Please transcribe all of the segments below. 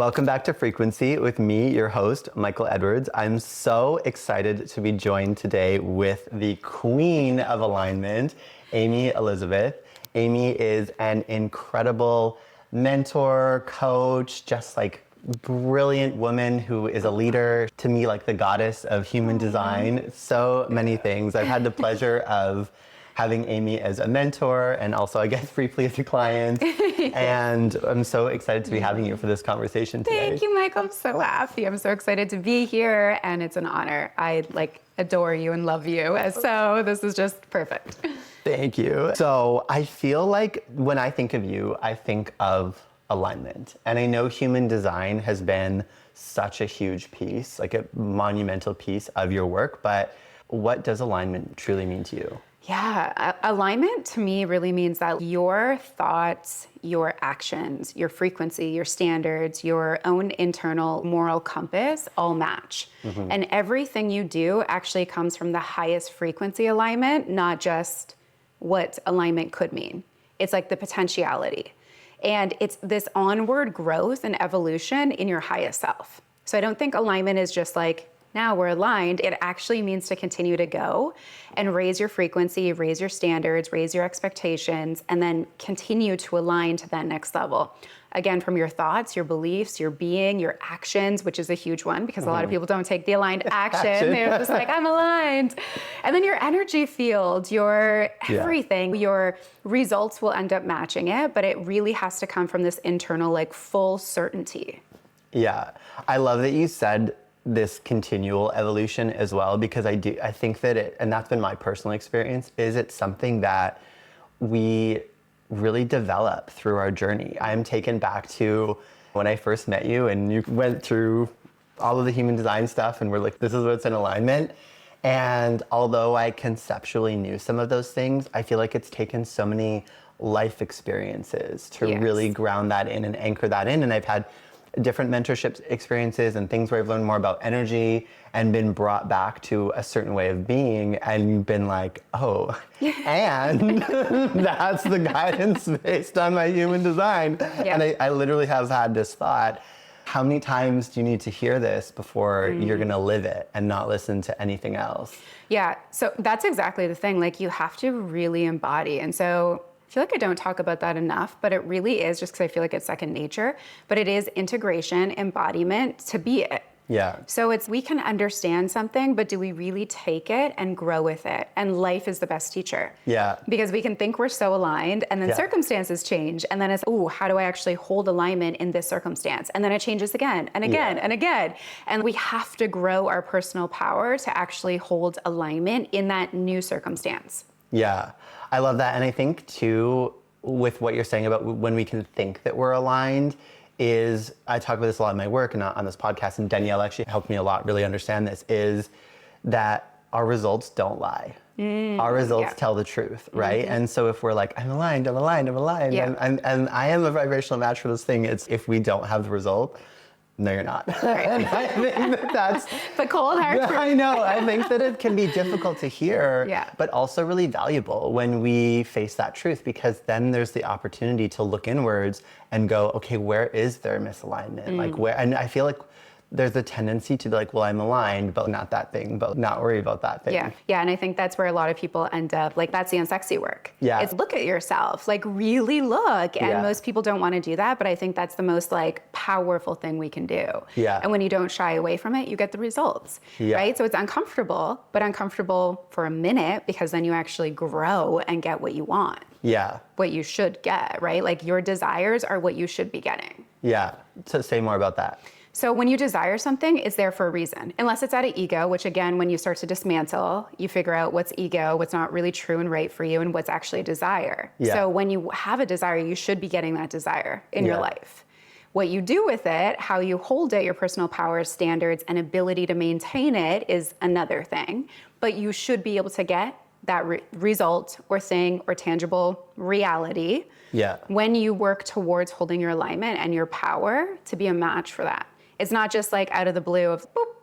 Welcome back to Frequency with me, your host, Michael Edwards. I'm so excited to be joined today with the queen of alignment, Amy Elizabeth. Amy is an incredible mentor, coach, just like brilliant woman who is a leader, to me like the goddess of human design, so many things. I've had the pleasure of having Amy as a mentor and also I guess briefly as a client. And I'm so excited to be having you for this conversation today. Thank you, Michael. I'm so happy. I'm so excited to be here and it's an honor. I adore you and love you. So this is just perfect. Thank you. So I feel like when I think of you, I think of alignment. And I know human design has been such a huge piece, like a monumental piece of your work, but what does alignment truly mean to you? Yeah, alignment to me really means that your thoughts, your actions, your frequency, your standards, your own internal moral compass all match. And everything you do actually comes from the highest frequency alignment, not just what alignment could mean. It's like the potentiality. And it's this onward growth and evolution in your highest self. So I don't think alignment is just like, now we're aligned. It actually means to continue to go and raise your frequency, raise your standards, raise your expectations, and then continue to align to that next level. Again, from your thoughts, your beliefs, your being, your actions, which is a huge one because a lot of people don't take the aligned action. They're just like, I'm aligned. And then your energy field, your everything, your results will end up matching it, but it really has to come from this internal, like full certainty. Yeah, I love that you said this continual evolution as well, because I think that and that's been my personal experience, is it's something that we really develop through our journey. I'm taken back to when I first met you and you went through all of the human design stuff and we're like, this is what's in alignment. And although I conceptually knew some of those things, I feel like it's taken so many life experiences to really ground that in and anchor that in. And I've had different mentorship experiences and things where I've learned more about energy and been brought back to a certain way of being and been like, oh, and that's the guidance based on my human design. And I literally have had this thought, how many times do you need to hear this before you're gonna live it and not listen to anything else? Yeah, so that's exactly the thing. Like you have to really embody. And so I feel like I don't talk about that enough, but it really is just because I feel like it's second nature, but it is integration, embodiment to be it. Yeah. So we can understand something, but do we really take it and grow with it? And life is the best teacher. Yeah. Because we can think we're so aligned and then circumstances change. And then it's, how do I actually hold alignment in this circumstance? And then it changes again and again and again. And we have to grow our personal power to actually hold alignment in that new circumstance. Yeah, I love that. And I think too, with what you're saying about when we can think that we're aligned, is I talk about this a lot in my work and on this podcast, and Danielle actually helped me a lot really understand this, is that our results don't lie. Our results tell the truth, right? And so if we're like, I'm aligned, and I am a vibrational match for this thing, it's if we don't have the result, no, you're not. Right. And I think that that's the cold hard truth. I know. I think that it can be difficult to hear, but also really valuable when we face that truth, because then there's the opportunity to look inwards and go, okay, where is there misalignment? Like where? And I feel like there's a tendency to be like, well, I'm aligned, but not that thing, but not worry about that thing. Yeah, and I think that's where a lot of people end up, like that's the unsexy work. It's look at yourself, like really look. And most people don't want to do that, but I think that's the most like powerful thing we can do. And when you don't shy away from it, you get the results, right? So it's uncomfortable, but uncomfortable for a minute, because then you actually grow and get what you want. What you should get, right? Like your desires are what you should be getting. So say more about that. So when you desire something, it's there for a reason, unless it's out of ego, which again, when you start to dismantle, you figure out what's ego, what's not really true and right for you, and what's actually a desire. So when you have a desire, you should be getting that desire in your life. What you do with it, how you hold it, your personal power, standards, and ability to maintain it is another thing. But you should be able to get that result or thing or tangible reality when you work towards holding your alignment and your power to be a match for that. It's not just like out of the blue of, boop,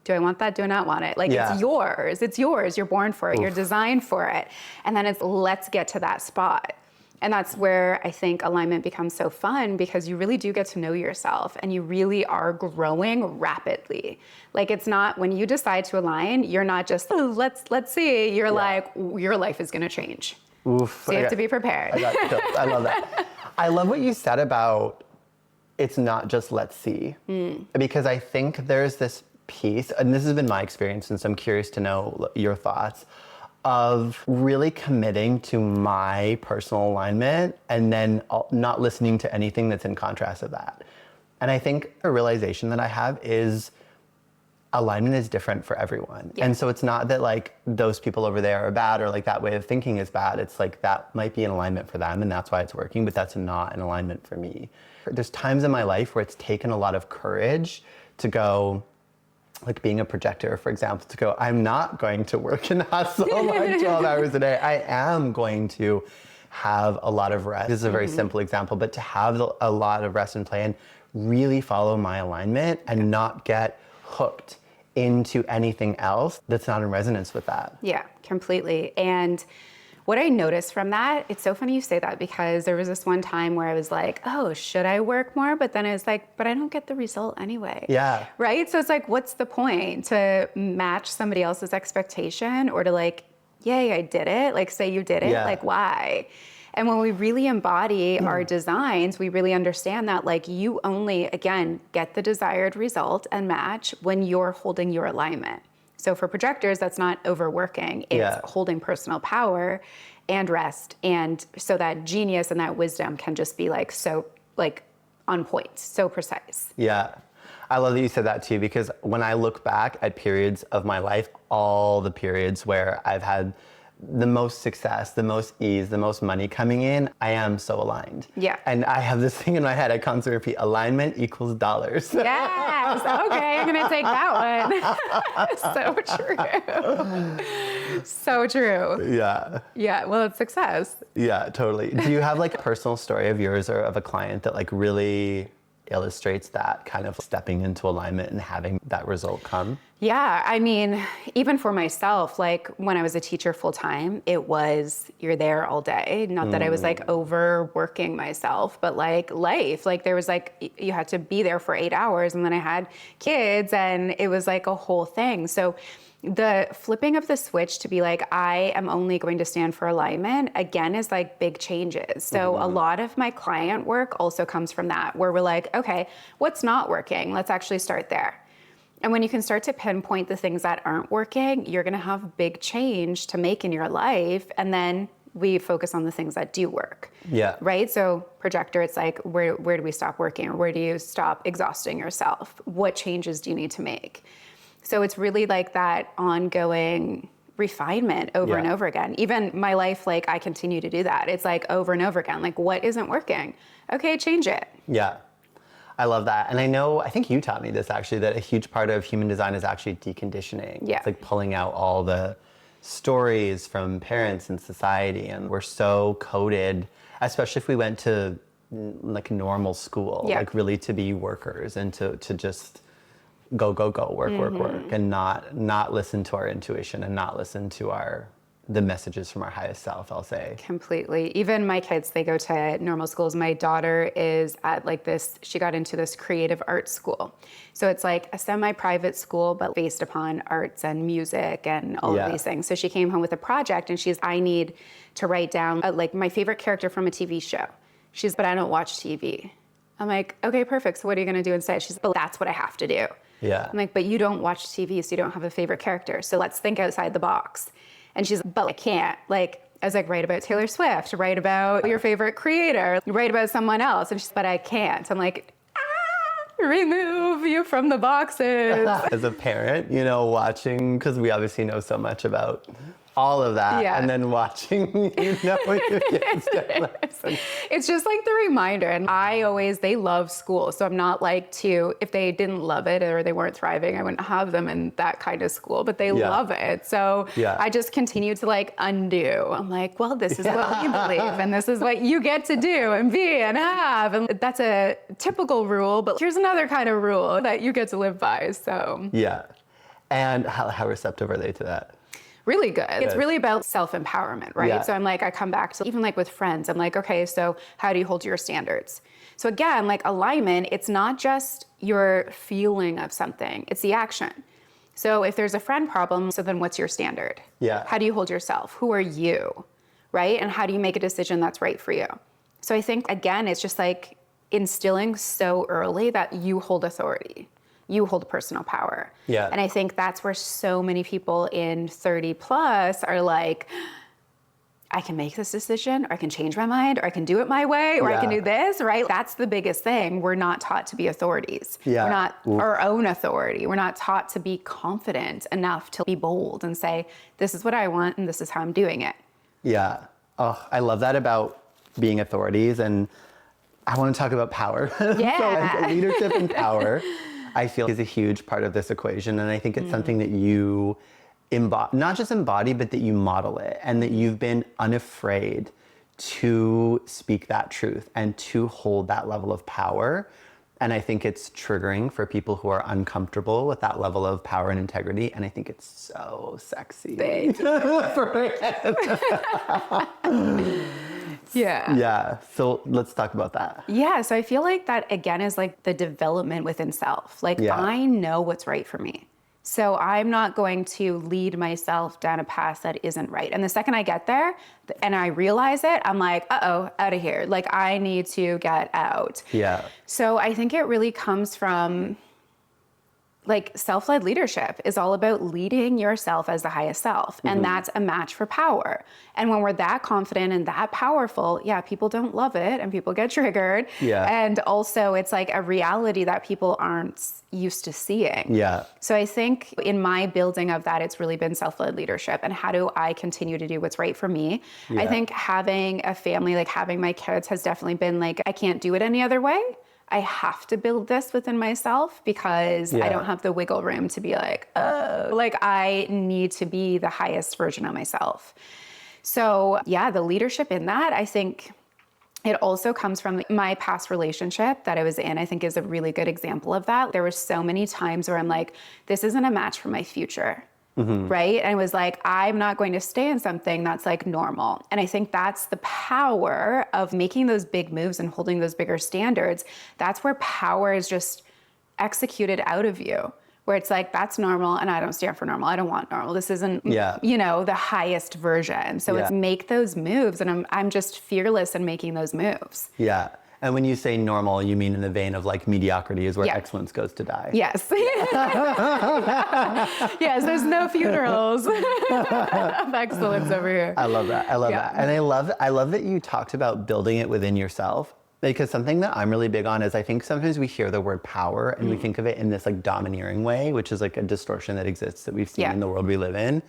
do I want that? Do I not want it? Like it's yours. It's yours. You're born for it. You're designed for it. And then it's let's get to that spot. And that's where I think alignment becomes so fun, because you really do get to know yourself and you really are growing rapidly. Like, it's not, when you decide to align, you're not just, oh, let's see. You're like, your life is going to change. Oof. So you have to be prepared. I got chills. I love that. I love what you said about it's not just let's see. Because I think there's this piece, and this has been my experience, and so I'm curious to know your thoughts, of really committing to my personal alignment and then not listening to anything that's in contrast of that. And I think a realization that I have is alignment is different for everyone. Yeah. And so it's not that like those people over there are bad, or like that way of thinking is bad. It's like that might be an alignment for them and that's why it's working, but that's not an alignment for me. There's times in my life where it's taken a lot of courage to go, like being a projector, for example, to go, I'm not going to work and hustle like 12 hours a day. I am going to have a lot of rest. This is a very simple example, but to have a lot of rest and play and really follow my alignment and not get hooked into anything else that's not in resonance with that. Yeah, completely. And what I noticed from that, it's so funny you say that, because there was this one time where I was like, oh, should I work more? But then I was like, but I don't get the result anyway. Yeah. Right? So it's like, what's the point to match somebody else's expectation, or to like, yay, I did it. Like, say you did it. Yeah. Like, why? And when we really embody our designs, we really understand that like you only, again, get the desired result and match when you're holding your alignment. So for projectors, that's not overworking. It's holding personal power and rest. And so that genius and that wisdom can just be like, so like on point, so precise. Yeah. I love that you said that too, because when I look back at periods of my life, all the periods where I've had the most success, the most ease, the most money coming in, I am so aligned. Yeah. And I have this thing in my head, I constantly repeat, alignment equals dollars. Yes. Okay, I'm gonna take that one. So true. So true. Yeah. Yeah, well, it's success. Yeah, totally. Do you have like a personal story of yours or of a client that like really illustrates that kind of stepping into alignment and having that result come? Yeah, I mean, even for myself, like when I was a teacher full time, it was you're there all day. Not that I was like overworking myself, but like life, like there was like you had to be there for 8 hours, and then I had kids, and it was like a whole thing. So the flipping of the switch to be like, I am only going to stand for alignment, again, is like big changes. So a lot of my client work also comes from that, where we're like, okay, what's not working? Let's actually start there. And when you can start to pinpoint the things that aren't working, you're gonna have big change to make in your life. And then we focus on the things that do work. Yeah. Right? So projector, it's like, where do we stop working? Or where do you stop exhausting yourself? What changes do you need to make? So it's really like that ongoing refinement over and over again. Even my life, like I continue to do that. It's like over and over again, like what isn't working? Okay, change it. Yeah. I love that. And I think you taught me this actually, that a huge part of human design is actually deconditioning. Yeah. It's like pulling out all the stories from parents and society. And we're so coded, especially if we went to like normal school, like really to be workers and to just go, work, and not listen to our intuition and not listen to the messages from our highest self, I'll say. Completely. Even my kids, they go to normal schools. My daughter is at like this, she got into this creative arts school. So it's like a semi-private school, but based upon arts and music and all of these things. So she came home with a project and I need to write down like my favorite character from a TV show. But I don't watch TV. I'm like, okay, perfect. So what are you going to do instead? She's, but that's what I have to do. Yeah. I'm like, but you don't watch TV, so you don't have a favorite character. So let's think outside the box. And she's, but I can't. Like, I was like, write about Taylor Swift, write about your favorite creator, write about someone else. And she's, but I can't. I'm like, remove you from the boxes. As a parent, watching, because we obviously know so much about all of that, and then watching, what your kids do. It's just like the reminder. And they love school. So I'm not like if they didn't love it or they weren't thriving, I wouldn't have them in that kind of school, but they love it. So I just continue to like undo. I'm like, well, this is what we believe and this is what you get to do and be and have. And that's a typical rule, but here's another kind of rule that you get to live by, so. Yeah. And how receptive are they to that? really good. It's really about self-empowerment, right? Yeah. So I'm like, I come back to even like with friends, I'm like, okay, so how do you hold your standards? So again, like alignment, it's not just your feeling of something, it's the action. So if there's a friend problem, so then what's your standard? Yeah. How do you hold yourself? Who are you? Right? And how do you make a decision that's right for you? So I think, again, it's just like instilling so early that you hold authority. You hold personal power. Yeah. And I think that's where so many people in 30 plus are like, I can make this decision, or I can change my mind, or I can do it my way, or I can Yeah. do this, right? That's the biggest thing. We're not taught to be authorities. Yeah. We're not our own authority. We're not taught to be confident enough to be bold and say, this is what I want and this is how I'm doing it. Yeah. Oh, I love that about being authorities. And I want to talk about power. Yeah. So like, leadership and power, I feel, is a huge part of this equation. And I think it's something that you not just embody, but that you model it, and that you've been unafraid to speak that truth and to hold that level of power. And I think it's triggering for people who are uncomfortable with that level of power and integrity. And I think it's so sexy. Thank you. Yeah. Yeah. So let's talk about that. Yeah. So I feel like that again is like the development within self. Like Yeah. I know what's right for me. So I'm not going to lead myself down a path that isn't right. And the second I get there and I realize it, I'm like, uh-oh, out of here. Like I need to get out. Yeah. So I think it really comes from like self-led leadership is all about leading yourself as the highest self. And that's a match for power. And when we're that confident and that powerful, yeah, people don't love it and people get triggered. Yeah. And also it's like a reality that people aren't used to seeing. Yeah. So I think in my building of that, it's really been self-led leadership and how do I continue to do what's right for me? Yeah. I think having a family, like having my kids has definitely been like, I can't do it any other way. I have to build this within myself because I don't have the wiggle room to be like, oh, like I need to be the highest version of myself. So yeah, the leadership in that, I think it also comes from my past relationship that I was in, I think is a really good example of that. There were so many times where I'm like, this isn't a match for my future. Right? And it was like, I'm not going to stay in something that's like normal. And I think that's the power of making those big moves and holding those bigger standards. That's where power is just executed out of you, where it's like, that's normal and I don't stand for normal. I don't want normal. This isn't, you know, the highest version. So it's make those moves and I'm just fearless in making those moves. Yeah. And when you say normal, you mean in the vein of like mediocrity is where excellence goes to die. Yes. Yes, there's no funerals of excellence over here. I love that. I love that. And I love that you talked about building it within yourself, because something that I'm really big on is I think sometimes we hear the word power and we think of it in this like domineering way, which is like a distortion that exists that we've seen in the world we live in.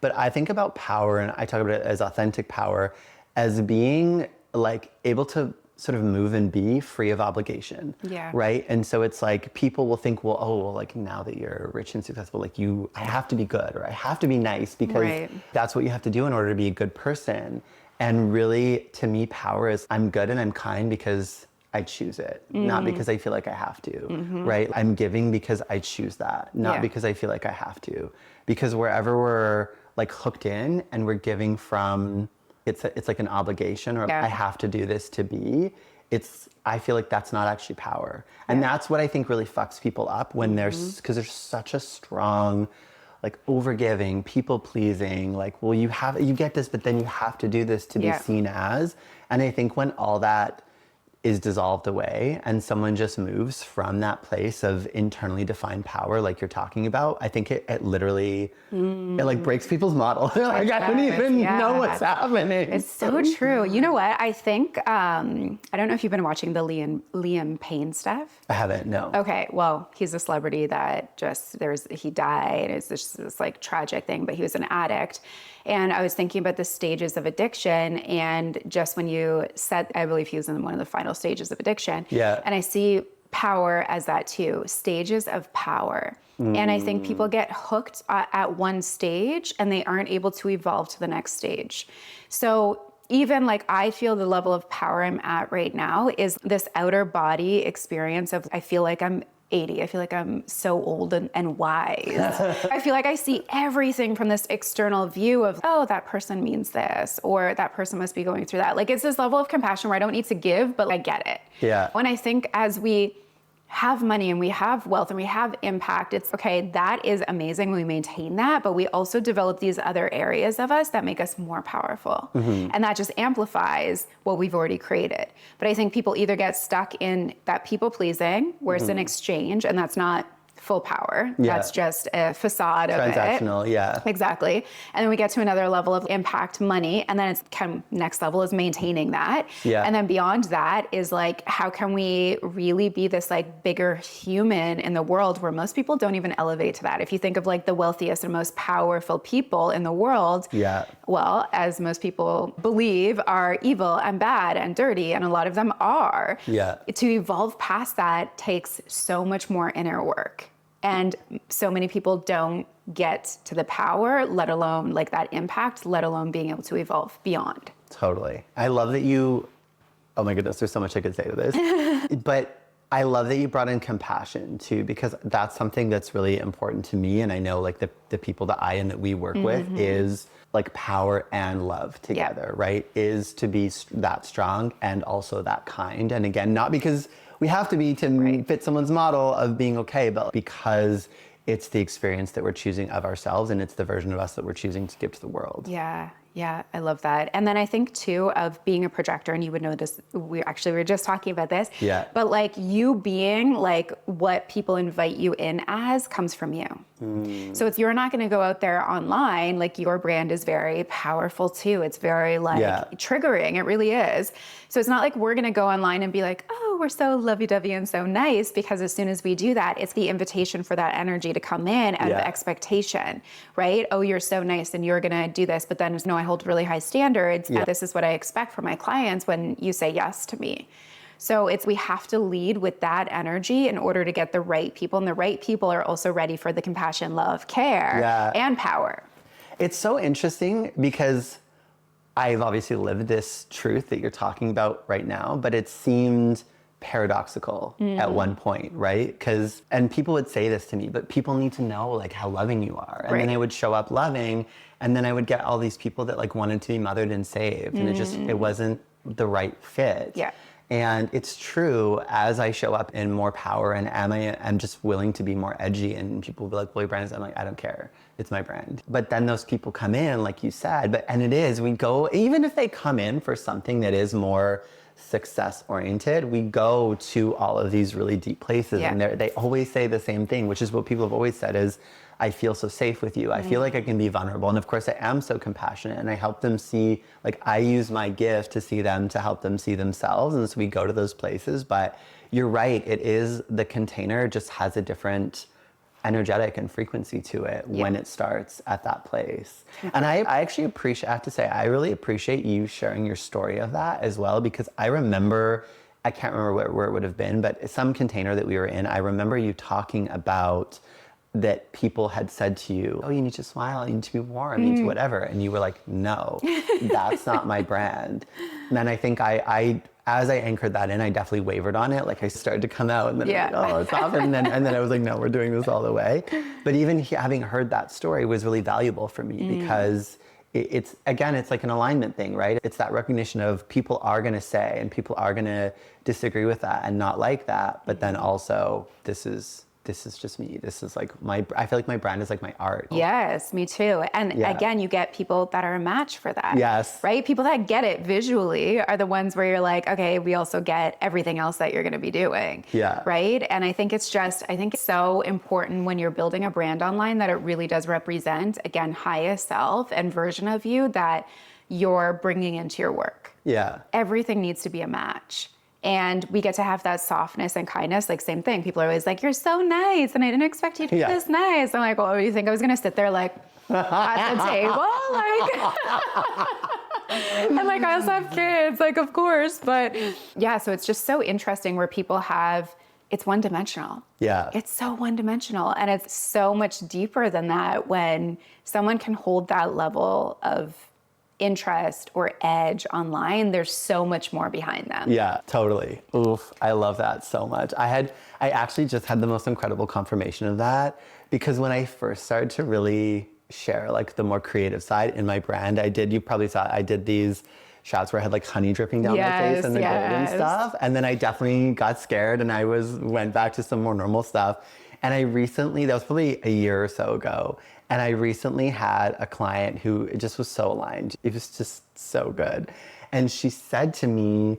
But I think about power, and I talk about it as authentic power, as being like able to sort of move and be free of obligation. Yeah. Right. And so it's like people will think, well, oh, well, like now that you're rich and successful, like I have to be good or I have to be nice because that's what you have to do in order to be a good person. And really, to me, power is I'm good and I'm kind because I choose it, not because I feel like I have to, right? I'm giving because I choose that, not because I feel like I have to. Because wherever we're like hooked in and we're giving from, it's like an obligation or I have to do this to be, I feel like that's not actually power. And that's what I think really fucks people up when because there's such a strong, like overgiving, people pleasing, like, well, you get this, but then you have to do this to be seen as. And I think when all that is dissolved away and someone just moves from that place of internally defined power, like you're talking about, I think it literally, it like breaks people's model. Like I don't even know what's happening. It's so true. You know what? I think, I don't know if you've been watching the Liam Payne stuff. I haven't, no. Okay, well, he's a celebrity that he died. It's this like tragic thing, but he was an addict. And I was thinking about the stages of addiction, and just when you said, I believe he was in one of the final stages of addiction. Yeah. And I see power as that too, stages of power. And I think people get hooked at one stage and they aren't able to evolve to the next stage. So even like I feel the level of power I'm at right now is this outer body experience of I feel like I'm 80. I feel like I'm so old and wise. I feel like I see everything from this external view of, oh, that person means this, or that person must be going through that. Like, it's this level of compassion where I don't need to give, but I get it. Yeah. When I think as we have money and we have wealth and we have impact, it's okay, that is amazing. We maintain that, but we also develop these other areas of us that make us more powerful. And that just amplifies what we've already created. But I think people either get stuck in that people pleasing, where it's an exchange, and that's not full power. Yeah. That's just a facade of it. Transactional, yeah. Exactly. And then we get to another level of impact, money, and then it's kind of next level is maintaining that. Yeah. And then beyond that is like, how can we really be this like bigger human in the world where most people don't even elevate to that? If you think of like the wealthiest and most powerful people in the world, Yeah. well, as most people believe, are evil and bad and dirty, and a lot of them are. Yeah. To evolve past that takes so much more inner work. And so many people don't get to the power, let alone like that impact, let alone being able to evolve beyond. Totally. I love that you, oh my goodness, there's so much I could say to this. But I love that you brought in compassion too, because that's something that's really important to me. And I know like the people that I and that we work with is like power and love together, right? Is to be that strong and also that kind. And again, not because we have to be to fit someone's model of being okay, but because it's the experience that we're choosing of ourselves and it's the version of us that we're choosing to give to the world. Yeah. Yeah, I love that. And then I think too of being a projector, and you would know this, we were just talking about this. Yeah. But like you being like what people invite you in as comes from you. So it's, you're not going to go out there online, like your brand is very powerful too. It's very like triggering. It really is. So it's not like we're going to go online and be like, oh, we're so lovey-dovey and so nice, because as soon as we do that, it's the invitation for that energy to come in out of expectation, right? Oh, you're so nice and you're going to do this, but then no, I hold really high standards. And this is what I expect from my clients when you say yes to me. So we have to lead with that energy in order to get the right people. And the right people are also ready for the compassion, love, care, and power. It's so interesting because I've obviously lived this truth that you're talking about right now, but it seemed paradoxical at one point, right? And people would say this to me, but people need to know like how loving you are. And then I would show up loving, and then I would get all these people that like wanted to be mothered and saved. And it wasn't the right fit. Yeah. And it's true, as I show up in more power and I'm just willing to be more edgy, and people will be like, well, your brand is, I'm like, I don't care. It's my brand. But then those people come in, like you said, we go, even if they come in for something that is more success oriented, we go to all of these really deep places, and they always say the same thing, which is what people have always said is, I feel so safe with you. I feel like I can be vulnerable. And of course I am so compassionate, and I help them see, like I use my gift to see them, to help them see themselves. And so we go to those places, but you're right. It is, the container just has a different energetic and frequency to it when it starts at that place. And I actually appreciate, I have to say, I really appreciate you sharing your story of that as well, because I remember, I can't remember where it would have been, but some container that we were in, I remember you talking about that people had said to you, oh, you need to smile, you need to be warm, you need to whatever. And you were like, no, that's not my brand. And then I think as I anchored that in, I definitely wavered on it. Like I started to come out, and then I was like, oh, it's off. And then I was like, no, we're doing this all the way. But even having heard that story was really valuable for me, because it's like an alignment thing, right? It's that recognition of people are going to say, and people are going to disagree with that and not like that. But then also this is just me. This is like I feel like my brand is like my art. Yes, me too. And again, you get people that are a match for that. Yes. Right? People that get it visually are the ones where you're like, okay, we also get everything else that you're going to be doing. Yeah. Right? And I think it's so important when you're building a brand online that it really does represent, again, highest self and version of you that you're bringing into your work. Yeah. Everything needs to be a match. And we get to have that softness and kindness, like same thing. People are always like, you're so nice, and I didn't expect you to be this nice. I'm like, well, you think I was gonna sit there like at the table? Like, and like I also have kids, like of course. But yeah, so it's just so interesting where people have, it's one-dimensional. Yeah. It's so one-dimensional, and it's so much deeper than that when someone can hold that level of interest or edge online, there's so much more behind them. Yeah, totally. Oof, I love that so much. I actually just had the most incredible confirmation of that, because when I first started to really share like the more creative side in my brand, you probably saw I did these shots where I had like honey dripping down my face and the gold and stuff. And then I definitely got scared and went back to some more normal stuff. And I recently, that was probably a year or so ago, and I recently had a client who it just was so aligned. It was just so good. And she said to me,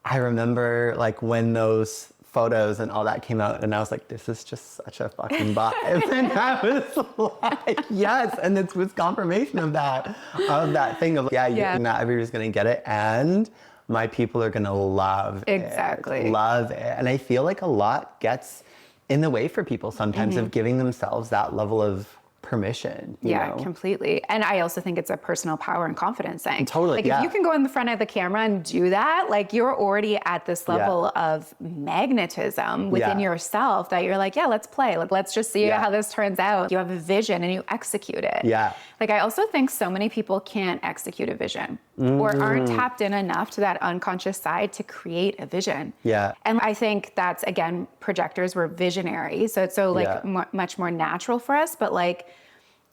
I remember like when those photos and all that came out, and I was like, this is just such a fucking vibe. And I was like, yes. And it was confirmation of that thing of, not everybody's gonna get it. And my people are gonna love it. Love it. And I feel like a lot gets in the way for people sometimes of giving themselves that level of permission. You know? Completely. And I also think it's a personal power and confidence thing. Totally. Like if you can go in the front of the camera and do that, like you're already at this level of magnetism within yourself that you're like, let's play. Like, let's just see how this turns out. You have a vision and you execute it. Yeah. Like I also think so many people can't execute a vision or aren't tapped in enough to that unconscious side to create a vision. Yeah. And I think that's, again, projectors were visionary. So it's so like much more natural for us, but like,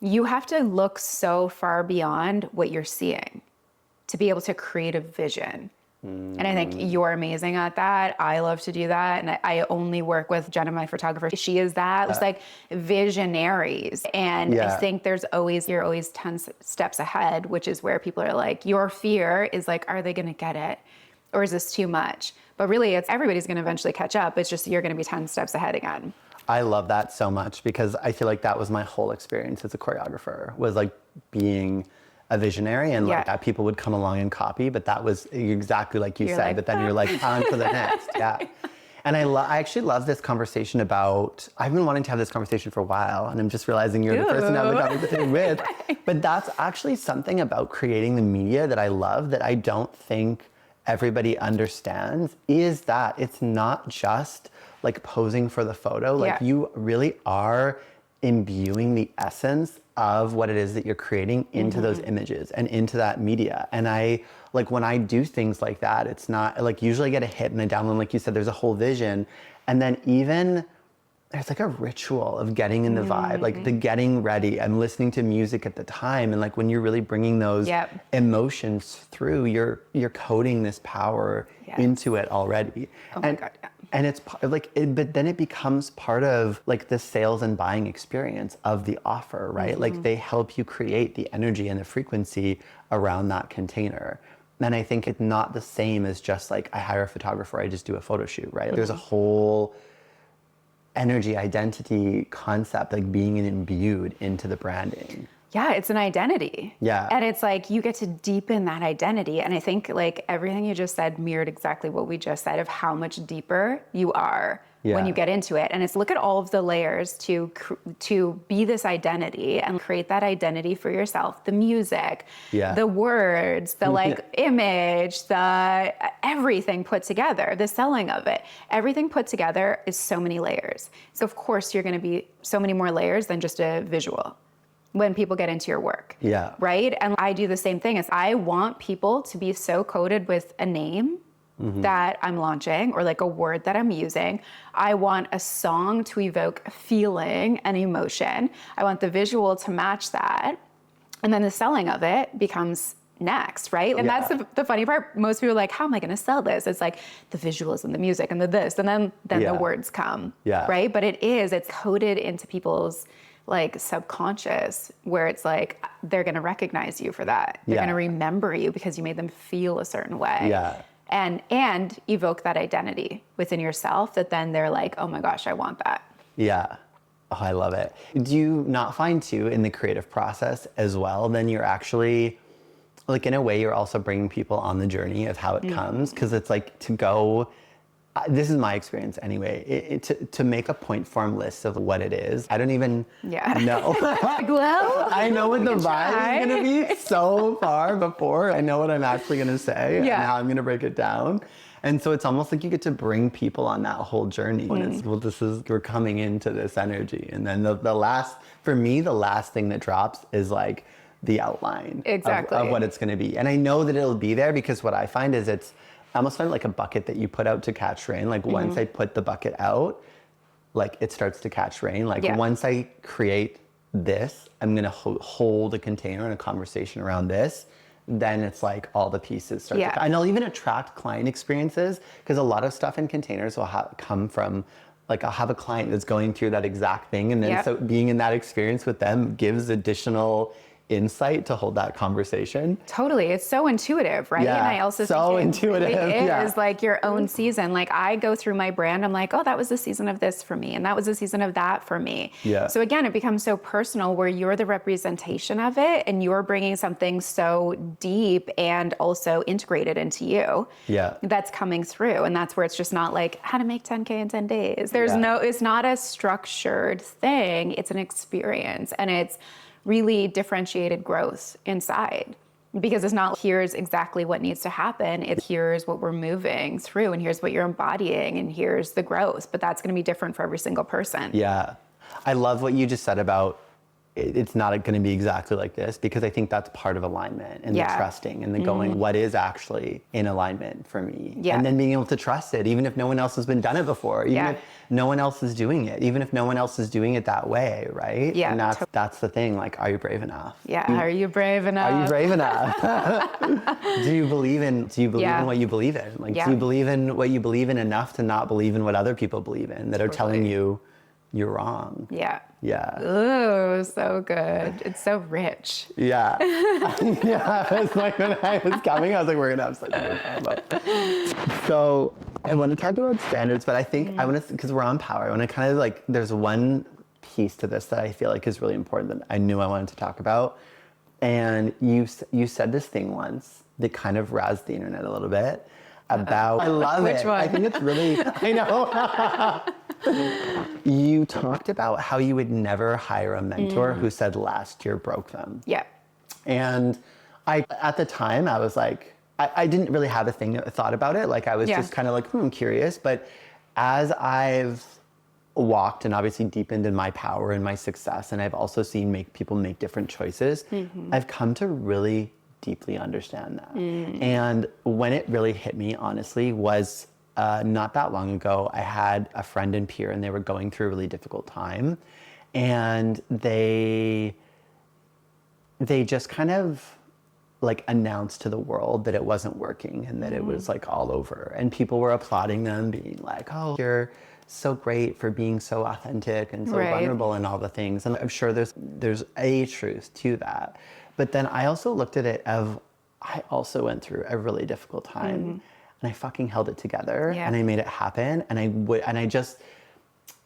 you have to look so far beyond what you're seeing to be able to create a vision. And I think you're amazing at that. I love to do that. And I only work with Jenna, my photographer. She is that. It's like visionaries. And I think you're always 10 steps ahead, which is where people are like, your fear is like, are they going to get it? Or is this too much? But really, everybody's going to eventually catch up. It's just you're going to be 10 steps ahead again. I love that so much, because I feel like that was my whole experience as a choreographer, was like being a visionary, and like that people would come along and copy, but that was exactly like you said, like, but then you're like on to the next. And I actually love this conversation I've been wanting to have this conversation for a while, and I'm just realizing you're the person to have the conversation with. But that's actually something about creating the media that I love, that I don't think everybody understands, is that it's not just like posing for the photo. Like you really are imbuing the essence of what it is that you're creating into those images and into that media. And I, like when I do things like that, it's not like, usually I get a hit and a download, like you said, there's a whole vision. And then even there's like a ritual of getting in the vibe, like the getting ready and listening to music at the time. And like when you're really bringing those emotions through, you're coding this power into it already. Oh my God, And it's like, but then it becomes part of like the sales and buying experience of the offer, right? Like they help you create the energy and the frequency around that container. And I think it's not the same as just like, I hire a photographer, I just do a photo shoot, right? There's a whole energy identity concept, like being imbued into the branding. Yeah, it's an identity. Yeah. And it's like you get to deepen that identity. And I think like everything you just said mirrored exactly what we just said of how much deeper you are when you get into it. And it's look at all of the layers to be this identity and create that identity for yourself. The music, the words, the like image, the everything put together, the selling of it, everything put together is so many layers. So of course you're going to be so many more layers than just a visual when people get into your work. Right? And I do the same thing. Is I want people to be so coded with a name that I'm launching or like a word that I'm using. I want a song to evoke a feeling and emotion. I want the visual to match that. And then the selling of it becomes next, right? And that's the funny part. Most people are like, how am I going to sell this? It's like the visuals and the music and the this, and then the words come, right? But it's coded into people's like subconscious, where it's like they're going to recognize you for that. They're going to remember you because you made them feel a certain way. And evoke that identity within yourself, that then they're like, oh my gosh, I want that. Oh, I love it. Do you not find too in the creative process as well, then you're actually like, in a way, you're also bringing people on the journey of how it comes? Because it's like to go, this is my experience anyway, to make a point form list of what it is. I don't even know. Well, I know what the vibe is going to be so far before I know what I'm actually going to say and how I'm going to break it down. And so it's almost like you get to bring people on that whole journey when it's, well, we're coming into this energy. And then the last, for me, the last thing that drops is like the outline Exactly. of what it's going to be. And I know that it'll be there because what I find is it's I almost find like a bucket that you put out to catch rain. Like once I put the bucket out, like it starts to catch rain. Like once I create this, I'm going to hold a container and a conversation around this. Then it's like all the pieces start to, and I'll even attract client experiences because a lot of stuff in containers will come from, like I'll have a client that's going through that exact thing. And then so being in that experience with them gives additional insight to hold that conversation. Totally. It's so intuitive, right? Yeah, and I also so think intuitive. It is like your own season. Like I go through my brand, I'm like, oh, that was the season of this for me. And that was the season of that for me. Yeah. So again, it becomes so personal where you're the representation of it and you're bringing something so deep and also integrated into you. Yeah. That's coming through. And that's where it's just not like how to make 10K in 10 days. There's it's not a structured thing. It's an experience and it's really differentiated growth inside because it's not here's exactly what needs to happen. It's here's what we're moving through and here's what you're embodying and here's the growth. But that's going to be different for every single person. Yeah. I love what you just said about it's not going to be exactly like this because I think that's part of alignment and the trusting and the going, what is actually in alignment for me? Yeah. And then being able to trust it, even if no one else has been done it before, even if no one else is doing it, even if no one else is doing it that way, right? Yeah. And that's the thing, like, are you brave enough? Yeah. Are you brave enough? Are you brave enough? Do you believe in what you believe in? Like, do you believe in what you believe in enough to not believe in what other people believe in that are telling you you're wrong? Yeah. Yeah. Oh, so good. It's so rich. Yeah. Yeah. It's like when I was coming, I was like, we're going to have such a good time. So I want to talk about standards, but I think I want to, because we're on power, I want to kind of like, there's one piece to this that I feel like is really important that I knew I wanted to talk about. And you said this thing once that kind of razzed the internet a little bit about, I love it. Which one? I think it's really, I know. You talked about how you would never hire a mentor who said last year broke them. Yeah. And at the time, I was like, I didn't really have a thought about it. Like I was just kind of like, I'm curious. But as I've walked and obviously deepened in my power and my success, and I've also seen people make different choices, I've come to really deeply understand that. And when it really hit me, honestly, was not that long ago, I had a friend and peer and they were going through a really difficult time. And they just kind of like announced to the world that it wasn't working and that it was like all over. And people were applauding them, being like, oh, you're so great for being so authentic and so vulnerable and all the things. And I'm sure there's a truth to that. But then I also looked at it of, I also went through a really difficult time. And I fucking held it together and I made it happen. And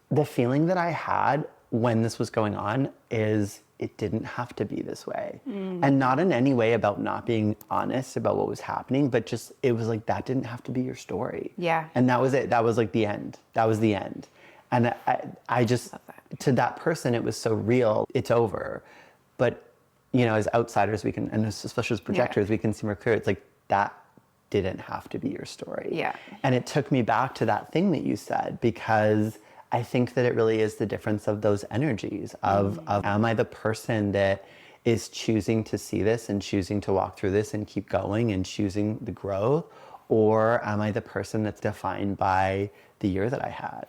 the feeling that I had when this was going on is it didn't have to be this way. And not in any way about not being honest about what was happening, but just, it was like, that didn't have to be your story. Yeah. And that was it. That was like the end. That was the end. And I just, to that person, it was so real. It's over. But, you know, as outsiders, we can, and especially as projectors, we can see more clear. It's like, that didn't have to be your story. Yeah. And it took me back to that thing that you said, because I think that it really is the difference of those energies of am I the person that is choosing to see this and choosing to walk through this and keep going and choosing the growth, or am I the person that's defined by the year that I had?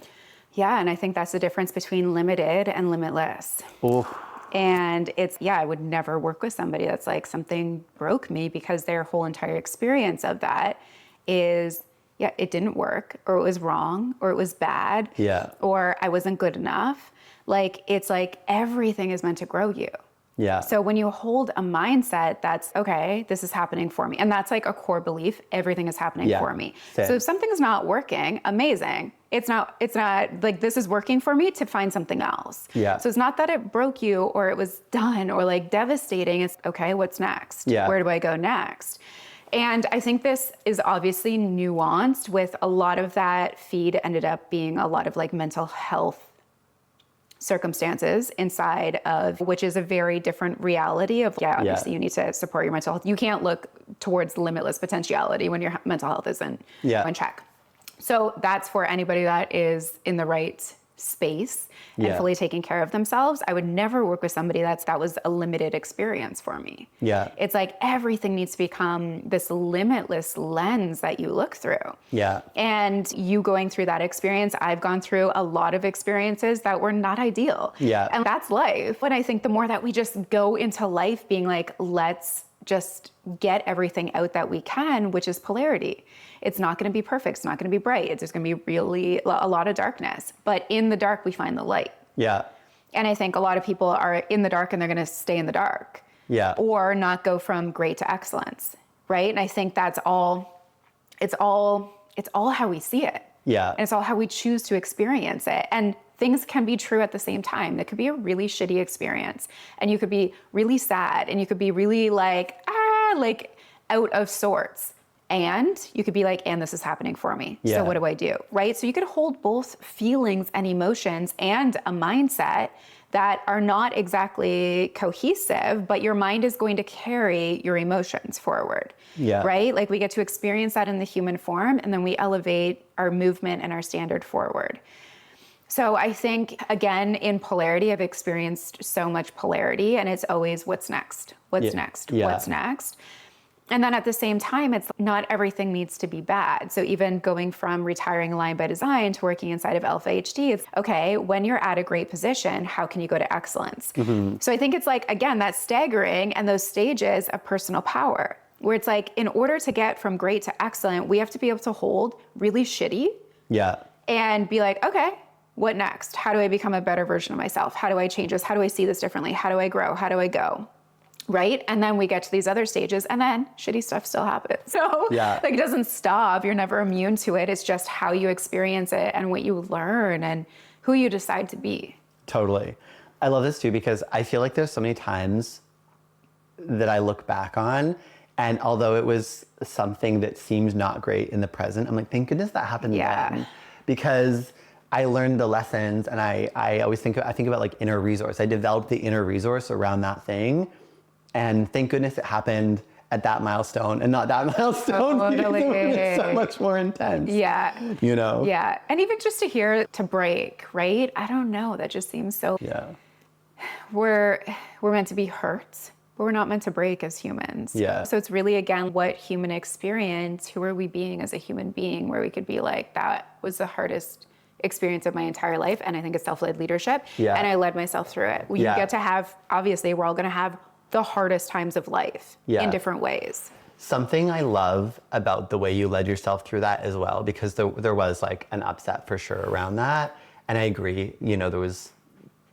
Yeah, and I think that's the difference between limited and limitless. Oof. And it's, I would never work with somebody that's like, something broke me, because their whole entire experience of that is, it didn't work, or it was wrong, or it was bad, or I wasn't good enough. Like, it's like everything is meant to grow you. Yeah. So when you hold a mindset that's, okay, this is happening for me, and that's like a core belief, everything is happening for me. Same. So if something's not working, amazing. It's not like, this is working for me to find something else. Yeah. So it's not that it broke you or it was done or like devastating. It's okay, what's next? Yeah. Where do I go next? And I think this is obviously nuanced, with a lot of that feed ended up being a lot of like mental health circumstances inside of, which is a very different reality of, obviously you need to support your mental health. You can't look towards limitless potentiality when your mental health isn't in check. So that's for anybody that is in the right space and Yeah. fully taking care of themselves, I would never work with somebody that was a limited experience for me. Yeah. It's like everything needs to become this limitless lens that you look through. Yeah. And you going through that experience, I've gone through a lot of experiences that were not ideal. Yeah. And that's life. And I think the more that we just go into life being like, let's just get everything out that we can, which is polarity. It's not going to be perfect. It's not going to be bright. There's going to be really a lot of darkness. But in the dark, we find the light. Yeah. And I think a lot of people are in the dark and they're going to stay in the dark. Yeah. Or not go from great to excellence. Right. And I think that's all, it's all how we see it. Yeah. And it's all how we choose to experience it. And things can be true at the same time. It could be a really shitty experience. And you could be really sad. And you could be really like out of sorts. And you could be like, and this is happening for me. Yeah. So what do I do? Right? So you could hold both feelings and emotions and a mindset that are not exactly cohesive, but your mind is going to carry your emotions forward. Yeah. Right? Like we get to experience that in the human form, and then we elevate our movement and our standard forward. So I think, again, in polarity, I've experienced so much polarity, and it's always what's next? What's next? Yeah. What's next? And then at the same time, it's not everything needs to be bad. So even going from retiring Aligned by Design to working inside of Alpha HD, it's okay, when you're at a great position, how can you go to excellence? Mm-hmm. So I think it's like, again, that's staggering and those stages of personal power, where it's like, in order to get from great to excellent, we have to be able to hold really shitty. Yeah. And be like, okay, what next? How do I become a better version of myself? How do I change this? How do I see this differently? How do I grow? How do I go? Right? And then we get to these other stages and then shitty stuff still happens. So like it doesn't stop. You're never immune to it. It's just how you experience it and what you learn and who you decide to be. Totally. I love this too, because I feel like there's so many times that I look back on, and although it was something that seemed not great in the present, I'm like, thank goodness that happened then. Because I learned the lessons, and I always think about like inner resource. I developed the inner resource around that thing. And thank goodness it happened at that milestone and not that milestone. Totally. It's so much more intense. Yeah. You know? Yeah. And even just to hear to break, right? I don't know. That just seems so. Yeah. We're meant to be hurt, but we're not meant to break as humans. Yeah. So it's really, again, what human experience, who are we being as a human being, where we could be like, that was the hardest experience of my entire life. And I think it's self-led leadership. Yeah. And I led myself through it. We get to have, obviously, we're all going to have the hardest times of life in different ways. Something I love about the way you led yourself through that as well, because there was like an upset for sure around that. And I agree, you know, there was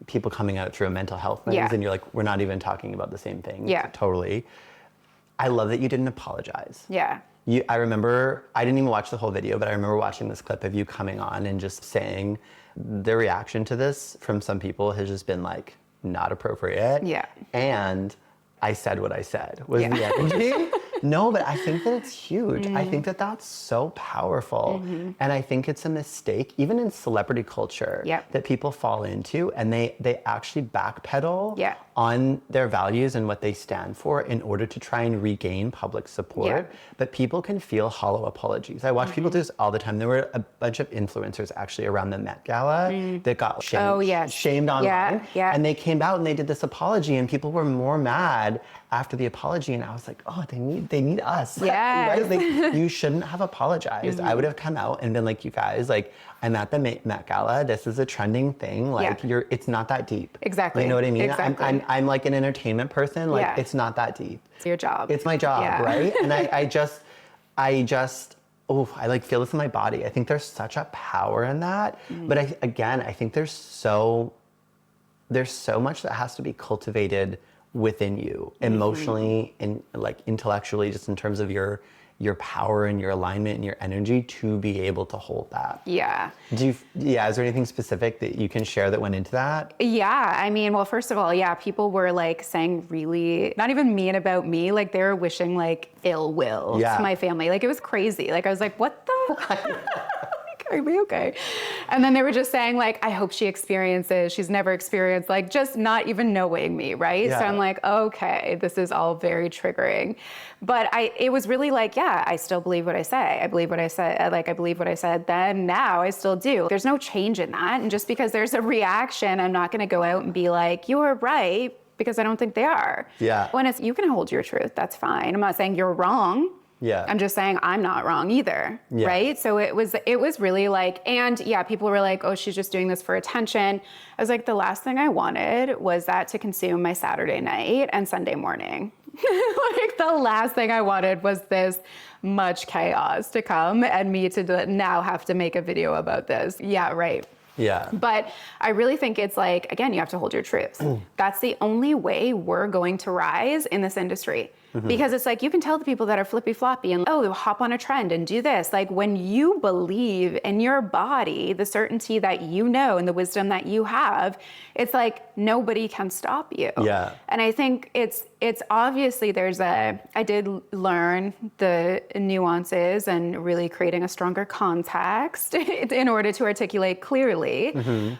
people coming out through a mental health lens and you're like, we're not even talking about the same thing. Yeah. Totally. I love that you didn't apologize. Yeah. I remember, I didn't even watch the whole video, but I remember watching this clip of you coming on and just saying the reaction to this from some people has just been like, not appropriate. Yeah. And I said what I said was the energy. No, but I think that it's huge. I think that that's so powerful. And I think it's a mistake, even in celebrity culture, that people fall into, and they actually backpedal on their values and what they stand for in order to try and regain public support. But people can feel hollow apologies. I watch people do this all the time. There were a bunch of influencers actually around the Met Gala that got shamed online. And they came out and they did this apology, and people were more mad after the apology, and I was like, oh, they need us. Yeah. You guys, like, you shouldn't have apologized. I would have come out and been like, you guys, like, I'm at the Met Gala. This is a trending thing. Like, it's not that deep. Exactly. You know what I mean? Exactly. I'm like an entertainment person. Like, it's not that deep. It's your job. It's my job, right? And I just, I like feel this in my body. I think there's such a power in that. But I think there's so much that has to be cultivated within you emotionally and like intellectually, just in terms of your power and your alignment and your energy to be able to hold that. Is there anything specific that you can share that went into that? I mean, well, first of all, people were like saying really not even mean about me, like they were wishing like ill will to my family. Like it was crazy. Like I was like, what the Are we okay? And then they were just saying like, I hope she experiences, she's never experienced, like just not even knowing me, right? Yeah. So I'm like, okay, this is all very triggering. But it was really like, yeah, I still believe what I say. I believe what I said, like I believe what I said then, now I still do. There's no change in that. And just because there's a reaction, I'm not gonna go out and be like, you were right, because I don't think they are. Yeah. When it's, you can hold your truth, that's fine. I'm not saying you're wrong. Yeah. I'm just saying I'm not wrong either, Yeah. right? So it was really like, and yeah, people were like, oh, she's just doing this for attention. I was like, the last thing I wanted was that to consume my Saturday night and Sunday morning. Like the last thing I wanted was this much chaos to come and me to now have to make a video about this. Yeah, right. Yeah. But I really think it's like, again, you have to hold your truth. That's the only way we're going to rise in this industry. Because it's like, you can tell the people that are flippy floppy and, oh, hop on a trend and do this. Like when you believe in your body, the certainty that you know and the wisdom that you have, it's like nobody can stop you. Yeah. And I think it's obviously I did learn the nuances and really creating a stronger context in order to articulate clearly.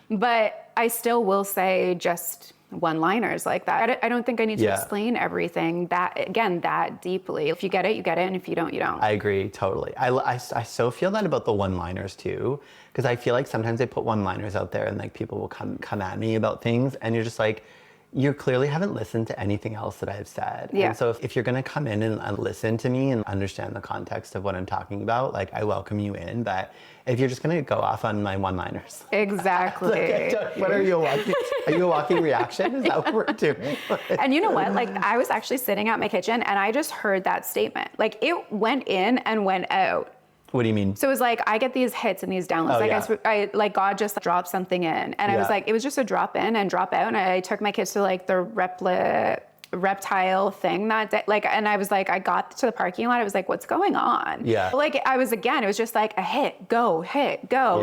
But I still will say just one-liners like that. I don't think I need to explain everything that deeply. If you get it, you get it. And if you don't, you don't. I agree, totally. I so feel that about the one-liners too, because I feel like sometimes I put one-liners out there and like people will come at me about things and you're just like, you clearly haven't listened to anything else that I've said. Yeah. And so if you're gonna come in and listen to me and understand the context of what I'm talking about, like I welcome you in, but if you're just gonna go off on my one-liners. Exactly. What are you walking? Are you a walking reaction? Is that what we're doing? And you know what? Like I was actually sitting at my kitchen and I just heard that statement. Like it went in and went out. What do you mean? So it was like, I get these hits and these downloads. I like God just dropped something in. And I was like, it was just a drop in and drop out. And I took my kids to like the reptile thing that day. Like, and I was like, I got to the parking lot. I was like, what's going on? Yeah. Like it was just like a hit, go. Yeah.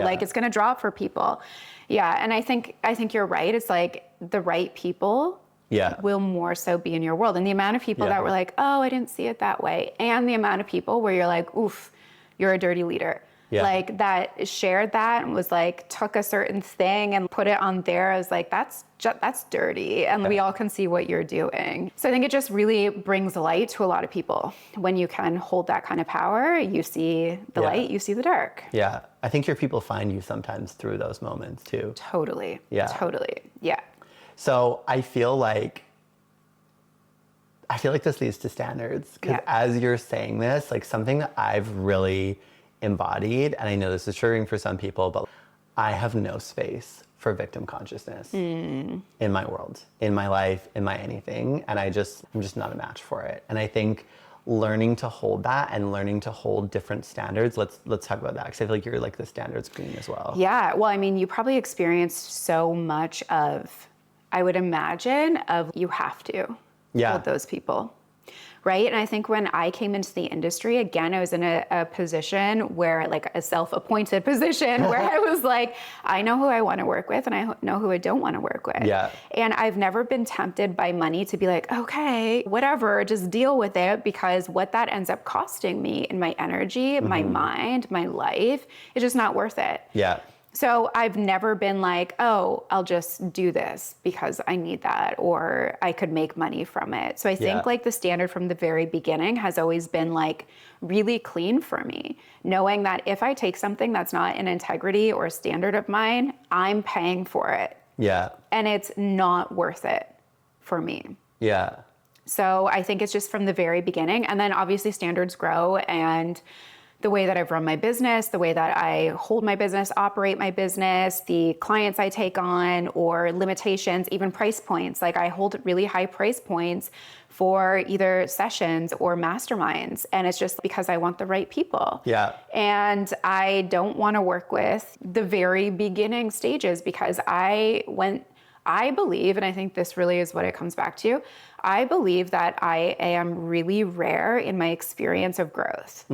Like it's going to drop for people. Yeah. And I think you're right. It's like the right people will more so be in your world. And the amount of people that were like, oh, I didn't see it that way. And the amount of people where you're like, oof, you're a dirty leader. Yeah. Like that shared that and was like, took a certain thing and put it on there. I was like, that's dirty. And we all can see what you're doing. So I think it just really brings light to a lot of people. When you can hold that kind of power, you see the light, you see the dark. Yeah. I think your people find you sometimes through those moments too. Totally. Yeah. Totally. Yeah. So I feel like this leads to standards, because as you're saying this, like something that I've really embodied, and I know this is triggering for some people, but I have no space for victim consciousness in my world, in my life, in my anything, and I'm just not a match for it. And I think learning to hold that and learning to hold different standards, let's talk about that, because I feel like you're like the standards queen as well. Yeah, well, I mean, you probably experienced so much of, I would imagine, of you have to hold those people, right? And I think when I came into the industry, again, I was in a position where, like a self-appointed position where I was like, I know who I want to work with and I know who I don't want to work with. Yeah. And I've never been tempted by money to be like, okay, whatever, just deal with it, because what that ends up costing me in my energy, my mind, my life, is just not worth it. Yeah. So I've never been like, oh, I'll just do this because I need that, or I could make money from it. So I think like the standard from the very beginning has always been like really clean for me, knowing that if I take something that's not an integrity or a standard of mine, I'm paying for it. Yeah. And it's not worth it for me. Yeah. So I think it's just from the very beginning. And then obviously standards grow, and the way that I've run my business, the way that I hold my business, operate my business, the clients I take on, or limitations, even price points. Like I hold really high price points for either sessions or masterminds. And it's just because I want the right people. Yeah. And I don't want to work with the very beginning stages, because I believe, and I think this really is what it comes back to, I believe that I am really rare in my experience of growth.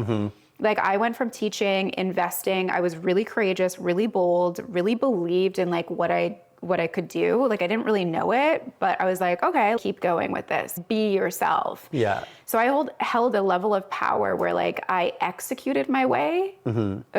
Like I went from teaching, investing, I was really courageous, really bold, really believed in like what I what I could do. Like I didn't really know it, but I was like, okay, keep going with this. Be yourself. Yeah. So I held a level of power where like I executed my way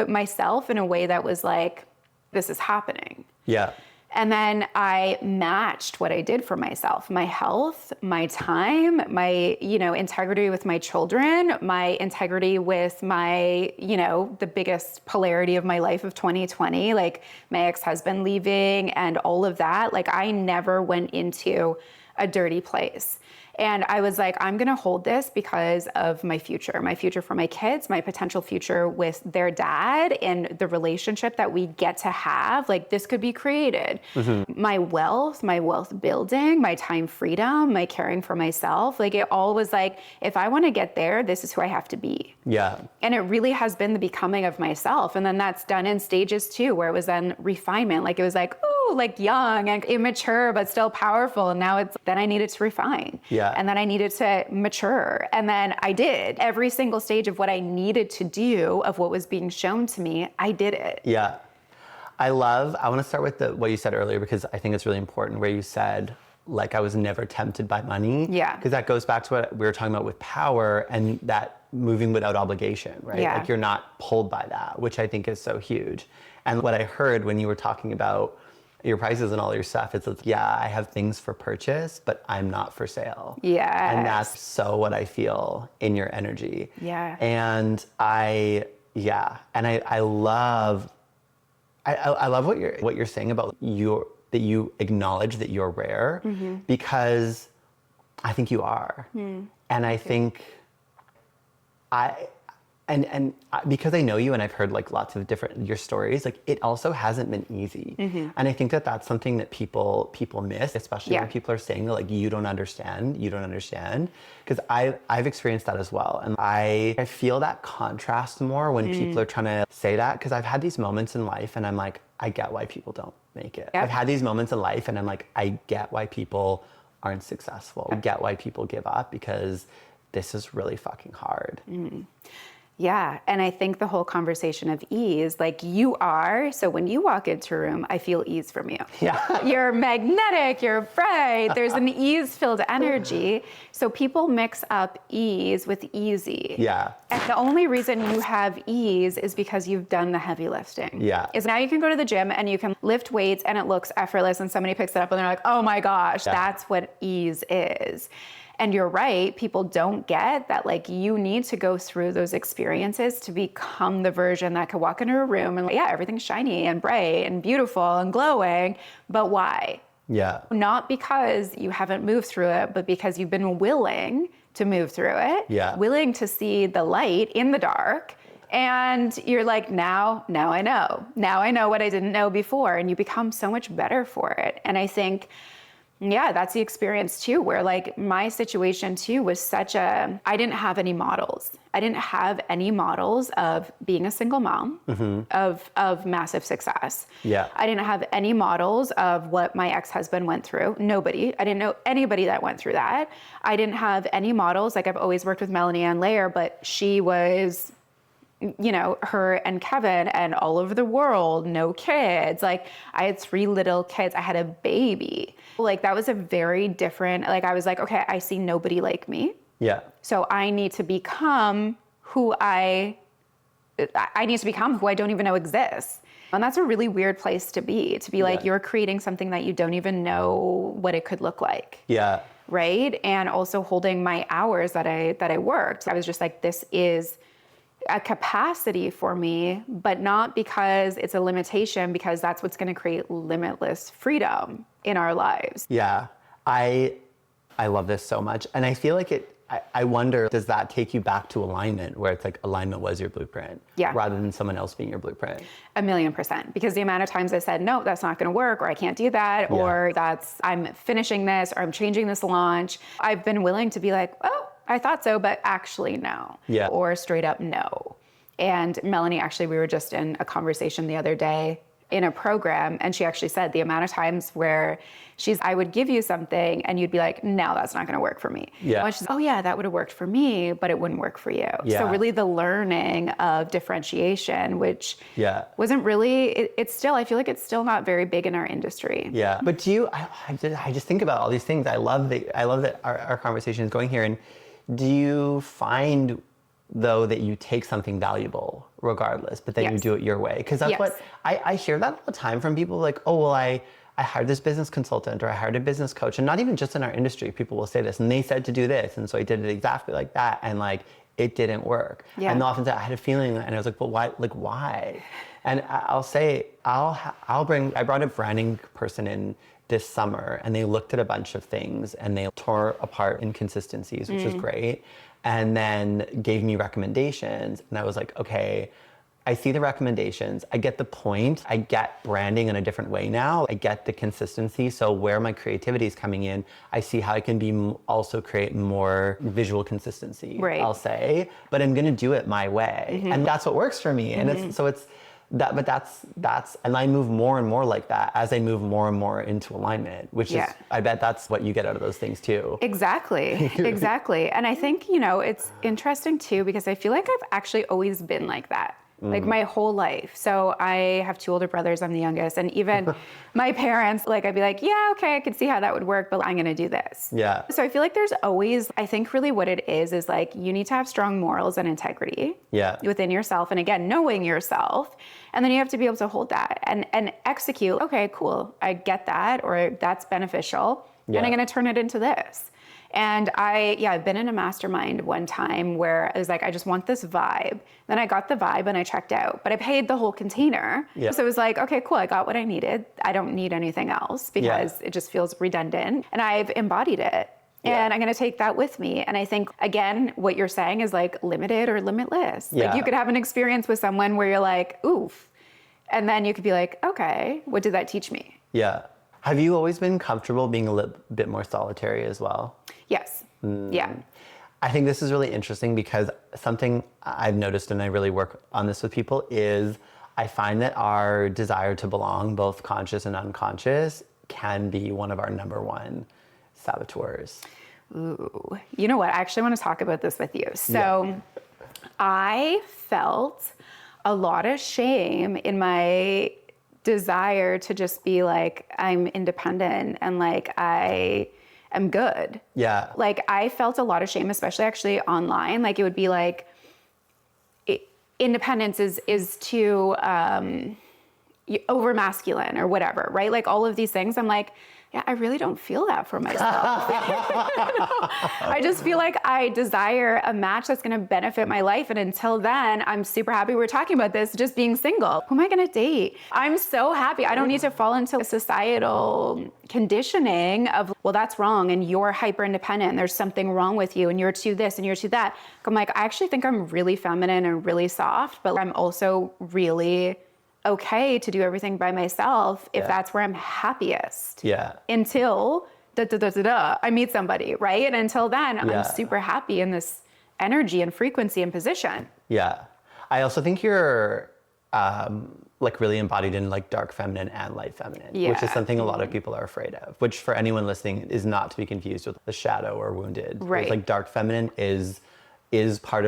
myself in a way that was like, this is happening. Yeah. And then I matched what I did for myself, my health, my time, my, integrity with my children, my integrity with my, the biggest polarity of my life of 2020, like my ex-husband leaving and all of that. Like I never went into a dirty place. And I was like, I'm going to hold this because of my future for my kids, my potential future with their dad and the relationship that we get to have. Like this could be created. My wealth building, my time freedom, my caring for myself. Like it all was like, if I want to get there, this is who I have to be. Yeah. And it really has been the becoming of myself. And then that's done in stages too, where it was then refinement. Like it was like, oh, like young and immature, but still powerful. And now then I needed to refine. Yeah. And then I needed to mature. And then I did every single stage of what I needed to do, of what was being shown to me. I did it. Yeah. I want to start with what you said earlier, because I think it's really important, where you said, like, I was never tempted by money. Yeah. Because that goes back to what we were talking about with power and that moving without obligation, right? Yeah. Like you're not pulled by that, which I think is so huge. And what I heard when you were talking about your prices and all your stuff, it's like, yeah, I have things for purchase, but I'm not for sale. Yeah. And that's so what I feel in your energy. Yeah. And I love what you're saying about that you acknowledge that you're rare, because I think you are. And I think because I know you and I've heard like lots of your stories, like it also hasn't been easy. And I think that that's something that people miss, especially when people are saying that, like, you don't understand. Because I've experienced that as well. And I feel that contrast more when people are trying to say that, because I've had these moments in life and I'm like, I get why people don't make it. I've had these moments in life and I'm like, I get why people aren't successful. I get why people give up, because this is really fucking hard. Yeah. And I think the whole conversation of ease, like you are, so when you walk into a room, I feel ease from you. Yeah. You're magnetic, you're bright, there's an ease-filled energy. So people mix up ease with easy. Yeah. And the only reason you have ease is because you've done the heavy lifting. Yeah. Is now you can go to the gym and you can lift weights and it looks effortless and somebody picks it up and they're like, oh my gosh, that's what ease is. And you're right, people don't get that, like, you need to go through those experiences to become the version that could walk into a room and, yeah, everything's shiny and bright and beautiful and glowing, but why? Yeah. Not because you haven't moved through it, but because you've been willing to move through it, willing to see the light in the dark. And you're like, now I know. Now I know what I didn't know before. And you become so much better for it. And I think, yeah, that's the experience too, where like my situation too was I didn't have any models. I didn't have any models of being a single mom, of massive success. Yeah. I didn't have any models of what my ex-husband went through. Nobody. I didn't know anybody that went through that. I didn't have any models. Like I've always worked with Melanie Ann Layer, but she was, her and Kevin and all over the world, no kids. Like I had 3 little kids. I had a baby. Like that was a very different, like I was like, okay, I see nobody like me. Yeah. So I need to become who I don't even know exists. And that's a really weird place to be like, you're creating something that you don't even know what it could look like. Yeah. Right. And also holding my hours that I worked. I was just like, this is a capacity for me, but not because it's a limitation, because that's what's going to create limitless freedom in our lives. Yeah. I love this so much. And I feel like I wonder, does that take you back to alignment, where it's like alignment was your blueprint rather than someone else being your blueprint? 1,000,000%. Because the amount of times I said, no, that's not going to work, or I can't do that, or I'm finishing this, or I'm changing this launch. I've been willing to be like, oh, I thought so, but actually no. Yeah. Or straight up no. And Melanie, actually, we were just in a conversation the other day, in a program, and she actually said the amount of times where I would give you something and you'd be like, no, that's not going to work for me. Yeah. And she's, oh yeah, that would have worked for me, but it wouldn't work for you. Yeah. So really the learning of differentiation, which wasn't really, it's still, I feel like it's still not very big in our industry. Yeah. But I just think about all these things. I love that our conversation is going here. And do you find though that you take something valuable regardless, but then you do it your way? Because that's what I hear that all the time from people, like, oh, well, I hired this business consultant or I hired a business coach, and not even just in our industry, people will say this, and they said to do this, and so I did it exactly like that, and like it didn't work. Yeah. And they'll often say, I had a feeling, and I was like, but why? Like, why? And I'll say, I brought a branding person in this summer, and they looked at a bunch of things and they tore apart inconsistencies, which was great, and then gave me recommendations. And I was like, okay, I see the recommendations. I get the point. I get branding in a different way now. I get the consistency. So where my creativity is coming in, I see how I can also create more visual consistency, I'll say, but I'm going to do it my way. And that's what works for me. And that's, and I move more and more like that as I move more and more into alignment, which is, I bet that's what you get out of those things too. Exactly. Exactly. And I think, it's interesting too, because I feel like I've actually always been like that. Like my whole life. So I have 2 older brothers, I'm the youngest. And even my parents, like I'd be like, yeah, okay, I could see how that would work, but I'm gonna do this. Yeah. So I feel like there's always, I think really what it is like you need to have strong morals and integrity within yourself. And again, knowing yourself. And then you have to be able to hold that and execute, okay, cool, I get that, or that's beneficial. And I'm gonna turn it into this. And I've been in a mastermind one time where I was like, I just want this vibe. Then I got the vibe and I checked out, but I paid the whole container. Yeah. So it was like, okay, cool. I got what I needed. I don't need anything else because it just feels redundant, and I've embodied it. And I'm going to take that with me. And I think, again, what you're saying is like limited or limitless. Like you could have an experience with someone where you're like, oof. And then you could be like, okay, what did that teach me? Yeah. Have you always been comfortable being a little bit more solitary as well? Yes. Yeah. I think this is really interesting because something I've noticed, and I really work on this with people, is I find that our desire to belong, both conscious and unconscious, can be one of our number one saboteurs. Ooh. You know what? I actually want to talk about this with you. So I felt a lot of shame in my desire to just be like, I'm independent and like I am good. Yeah. Like I felt a lot of shame, especially actually online. Like it would be like, independence is too over masculine or whatever, right? Like all of these things. I'm like, yeah, I really don't feel that for myself. I just feel like I desire a match that's going to benefit my life. And until then, I'm super happy we're talking about this, just being single. Who am I going to date? I'm so happy. I don't need to fall into societal conditioning of, well, that's wrong. And you're hyper independent. And there's something wrong with you. And you're too this and you're too that. I'm like, I actually think I'm really feminine and really soft, but I'm also really okay to do everything by myself if that's where I'm happiest. Yeah. Until I mean somebody, right? And until then, I'm super happy in this energy and frequency and position. Yeah. I also think you're like really embodied in like dark feminine and light feminine, which is something a lot of people are afraid of, which for anyone listening is not to be confused with the shadow or wounded. Right. It's like dark feminine is part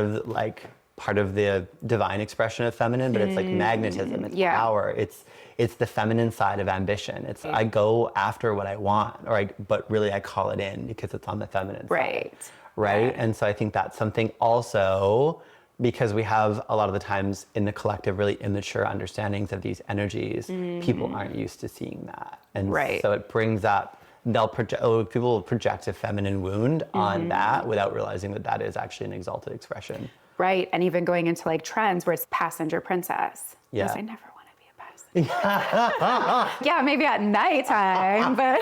of the divine expression of feminine, but it's like magnetism, it's power, it's the feminine side of ambition. It's I go after what I want, but really I call it in because it's on the feminine side. Right? And so I think that's something also, because we have a lot of the times in the collective really immature understandings of these energies, people aren't used to seeing that. And so it brings up, people will project a feminine wound on that without realizing that that is actually an exalted expression. Right, and even going into like trends where it's passenger princess. Yeah. I never want to be a passenger. Yeah, maybe at nighttime, but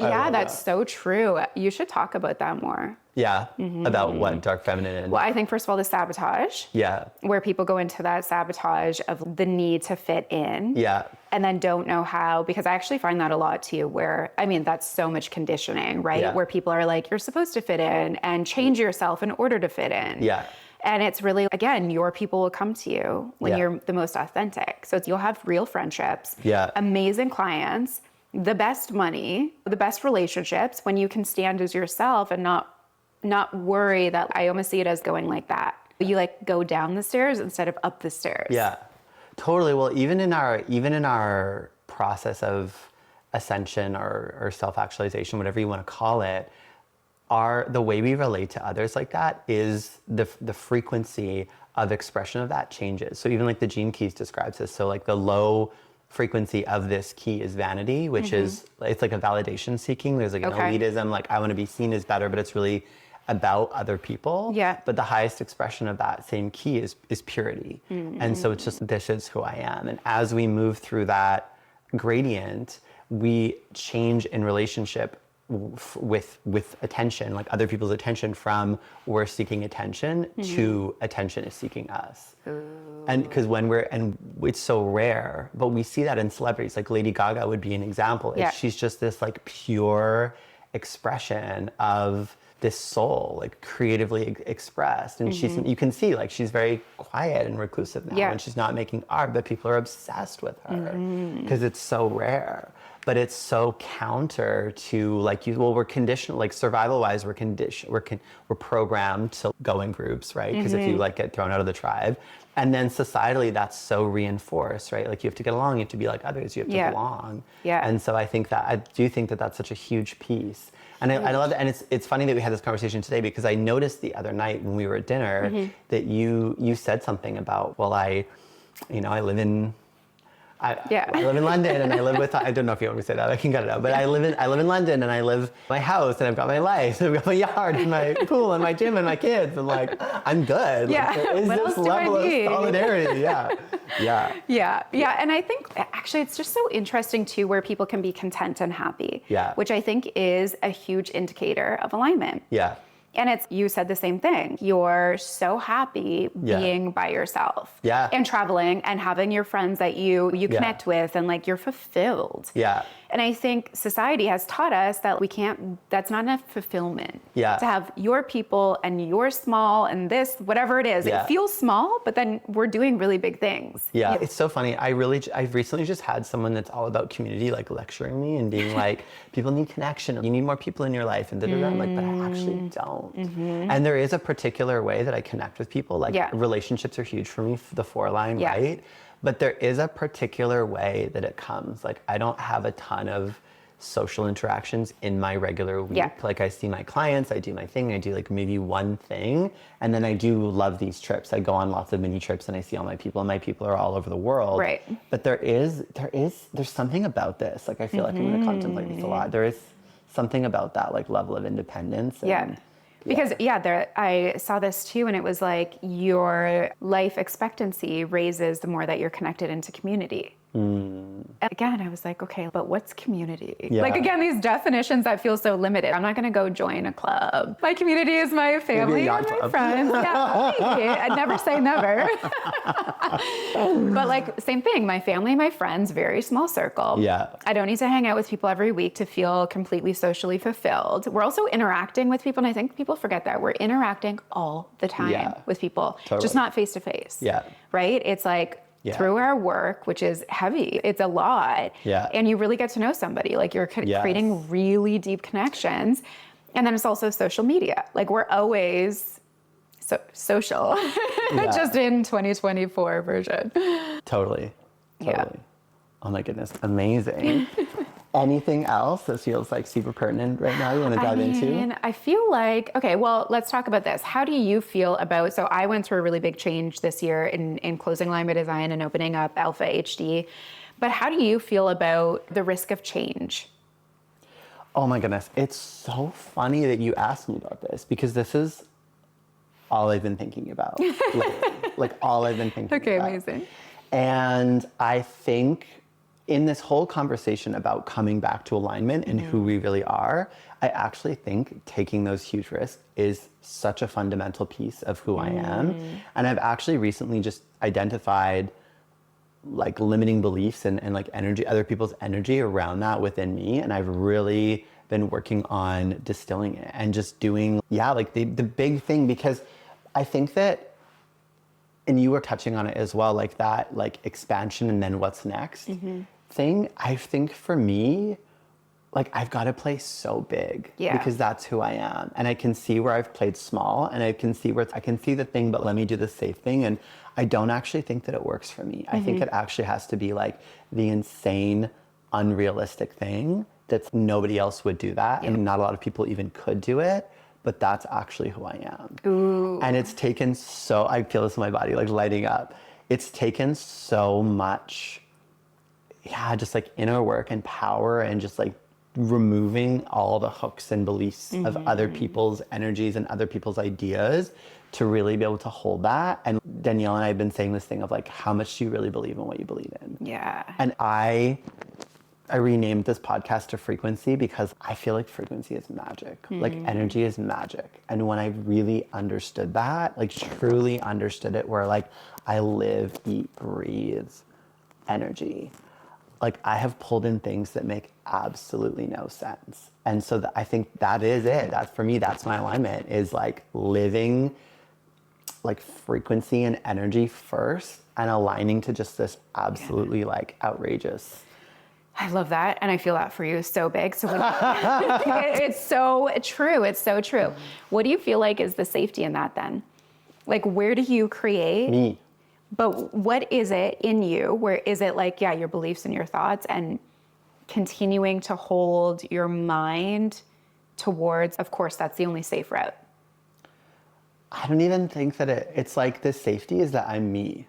yeah, that's so true. You should talk about that more. Yeah, about what dark feminine is. Well, I think first of all, the sabotage. Yeah. Where people go into that sabotage of the need to fit in. Yeah. And then don't know how, because I actually find that a lot too, where, I mean, that's so much conditioning, right? Yeah. Where people are like, you're supposed to fit in and change yourself in order to fit in. Yeah. And it's really, again, your people will come to you when Yeah. you're the most authentic. So you'll have real friendships, Yeah. amazing clients, the best money, the best relationships when you can stand as yourself and not worry that. I almost see it as going like that. You like go down the stairs instead of up the stairs. Yeah, totally. Well, even in our process of ascension or self-actualization, whatever you want to call it, the way we relate to others like that is the frequency of expression of that changes. So even like the Gene Keys describes this. So like the low frequency of this key is vanity, which is, it's like a validation seeking. There's like an elitism, like I want to be seen as better, but it's really about other people. Yeah. But the highest expression of that same key is purity. And so it's just, this is who I am. And as we move through that gradient, we change in relationship with attention, like other people's attention, from we're seeking attention to attention is seeking us. And because and it's so rare, but we see that in celebrities, like Lady Gaga would be an example. She's just this like pure expression of this soul, like creatively expressed. And you can see like she's very quiet and reclusive now, and she's not making art, but people are obsessed with her because it's so rare. But it's so counter to we're conditioned, like survival wise, we're programmed to go in groups, right? Because if you like get thrown out of the tribe, and then societally that's so reinforced, right? Like you have to get along, you have to be like others, you have to belong. Yeah. And so I do think that that's such a huge piece. And I love that. And it's funny that we had this conversation today, because I noticed the other night when we were at dinner that you said something about, well, I live in London, and I live with, I don't know if you want me to say that, I can cut it out, but I live in London, and I live in my house, and I've got my life, and I've got my yard, and my pool, and my gym, and my kids, and like, I'm good. Yeah. Like, there is What this else do I level of need? solidarity. Yeah. And I think actually it's just so interesting too, where people can be content and happy, which I think is a huge indicator of alignment. Yeah. And you said the same thing. You're so happy being by yourself and traveling and having your friends that you connect with, and like you're fulfilled. Yeah. And I think society has taught us that that's not enough fulfillment. Yeah. To have your people and you're small and this, whatever it is, it feels small, but then we're doing really big things. Yeah. It's so funny. I've recently just had someone that's all about community, like lecturing me and being like, people need connection. You need more people in your life. And I'm like, but I actually don't. And there is a particular way that I connect with people. Like relationships are huge for me, the 4-line, right? But there is a particular way that it comes. Like I don't have a ton of social interactions in my regular week. Like I see my clients, I do my thing, I do like maybe one thing. And then I do love these trips. I go on lots of mini trips and I see all my people, and my people are all over the world. Right. But there's something about this. Like I feel like I'm going to contemplate this a lot. There is something about that like level of independence. And, because I saw this too, and it was like your life expectancy raises the more that you're connected into community. And again, I was like, okay, but what's community? Like again, these definitions that feel so limited. I'm not going to go join a club. My community is my family and my friends. Maybe. I'd never say never. But like same thing, my family, my friends, very small circle. I don't need to hang out with people every week to feel completely socially fulfilled. We're also interacting with people, and I think people forget that we're interacting all the time with people, just not face to face. Right? It's like through our work, which is heavy, it's a lot. And you really get to know somebody. Like you're creating really deep connections. And then it's also social media. Like we're always social, just in 2024 version. Totally. Oh my goodness, amazing. Anything else that feels like super pertinent right now you want to dive into? I feel like, okay, well, let's talk about this. How do you feel about, so I went through a really big change this year in closing line by design and opening up Alpha HD, but how do you feel about the risk of change? Oh my goodness, it's so funny that you asked me about this, because this is all I've been thinking about. like all I've been thinking about. Okay, amazing. And I think in this whole conversation about coming back to alignment and who we really are, I actually think taking those huge risks is such a fundamental piece of who I am. And I've actually recently just identified like limiting beliefs and like energy, other people's energy around that within me. And I've really been working on distilling it and just doing, like the big thing, because I think that and you were touching on it as well, like that, like expansion and then what's next thing. I think for me, like I've got to play so big because that's who I am. And I can see where I've played small and I can see where I can see the thing, but let me do the safe thing. And I don't actually think that it works for me. I think it actually has to be like the insane, unrealistic thing that nobody else would do that. And not a lot of people even could do it, but that's actually who I am. Ooh. And it's taken so, I feel this in my body, like lighting up. It's taken so much, just like inner work and power and just like removing all the hooks and beliefs of other people's energies and other people's ideas to really be able to hold that. And Danielle and I have been saying this thing of like, how much do you really believe in what you believe in? Yeah. And I renamed this podcast to Frequency because I feel like frequency is magic. Like energy is magic. And when I really understood that, like truly understood it, where like I live, eat, breathe energy. Like I have pulled in things that make absolutely no sense. And so I think that is it. That's for me, that's my alignment, is like living like frequency and energy first and aligning to just this absolutely like outrageous. I love that. And I feel that for you so big. So it's so true. It's so true. What do you feel like is the safety in that then? Like, where do you create? Me. But what is it in you? Where is it like, your beliefs and your thoughts and continuing to hold your mind towards, of course, that's the only safe route. I don't even think that it's like the safety is that I'm me.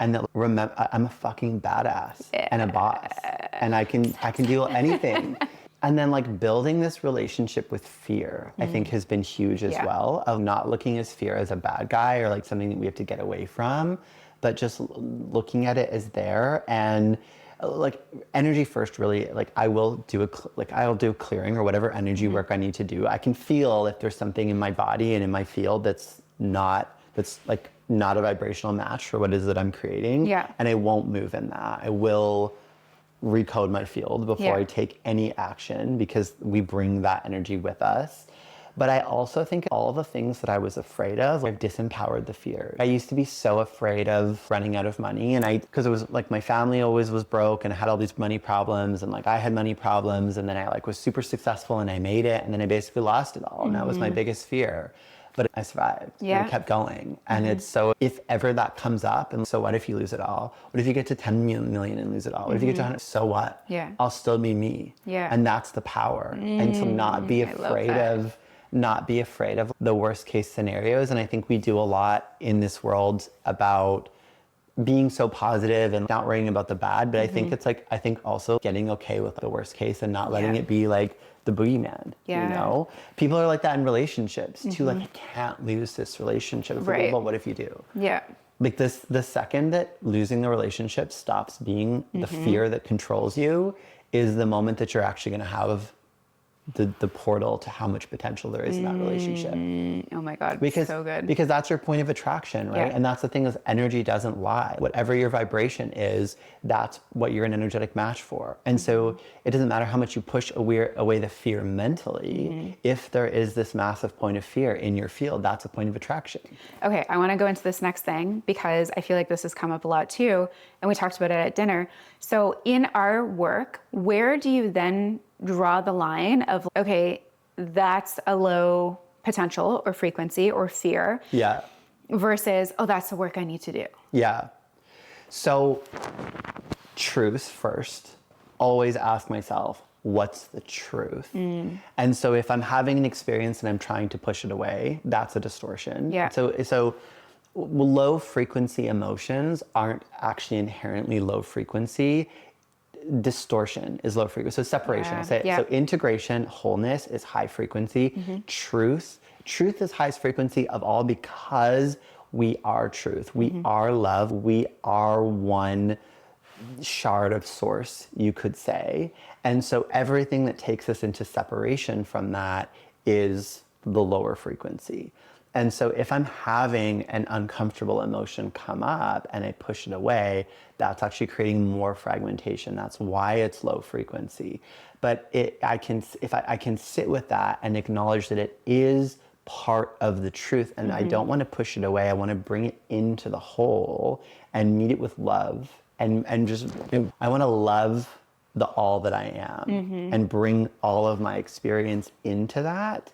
And that I'm a fucking badass and a boss and I can deal anything. And then like building this relationship with fear, I think has been huge as well, of not looking at fear as a bad guy or like something that we have to get away from, but just looking at it as there. And like energy first, really, like I'll do a clearing or whatever energy work I need to do. I can feel if there's something in my body and in my field that's like not a vibrational match for what it is that I'm creating. Yeah. And I won't move in that. I will recode my field before I take any action because we bring that energy with us. But I also think all the things that I was afraid of, I've disempowered the fear. I used to be so afraid of running out of money because it was like my family always was broke and I had all these money problems and like I had money problems and then I like was super successful and I made it and then I basically lost it all and that was my biggest fear. But I survived. Yeah. And I kept going. And it's so, if ever that comes up, and so what if you lose it all? What if you get to 10 million and lose it all? What if you get to 100? So what? Yeah. I'll still be me. Yeah. And that's the power. And to not be afraid of the worst case scenarios. And I think we do a lot in this world about being so positive and not worrying about the bad. But I think it's like, I think also getting okay with the worst case and not letting it be like the boogeyman, you know? People are like that in relationships too. Like, I can't lose this relationship. It's like, well, what if you do? Yeah. Like the second that losing the relationship stops being the fear that controls you is the moment that you're actually going to have the portal to how much potential there is in that relationship. Oh my God, so good. Because that's your point of attraction, right? Yeah. And that's the thing is energy doesn't lie. Whatever your vibration is, that's what you're an energetic match for. And so it doesn't matter how much you push away the fear mentally, if there is this massive point of fear in your field, that's a point of attraction. Okay, I want to go into this next thing because I feel like this has come up a lot too, and we talked about it at dinner. So in our work, where do you then draw the line of, okay, that's a low potential or frequency or fear, versus, oh, that's the work I need to do? Yeah. So truth first, always ask myself, what's the truth? And so if I'm having an experience and I'm trying to push it away, that's a distortion. Yeah. So low frequency emotions aren't actually inherently low frequency. Distortion is low frequency. So separation. So integration, wholeness is high frequency. Truth is highest frequency of all because we are truth. We are love. We are one shard of source, you could say. And so everything that takes us into separation from that is the lower frequency. And so if I'm having an uncomfortable emotion come up and I push it away, that's actually creating more fragmentation. That's why it's low frequency. But I can sit with that and acknowledge that it is part of the truth, and I don't want to push it away. I want to bring it into the whole and meet it with love, and just, I want to love the all that I am and bring all of my experience into that.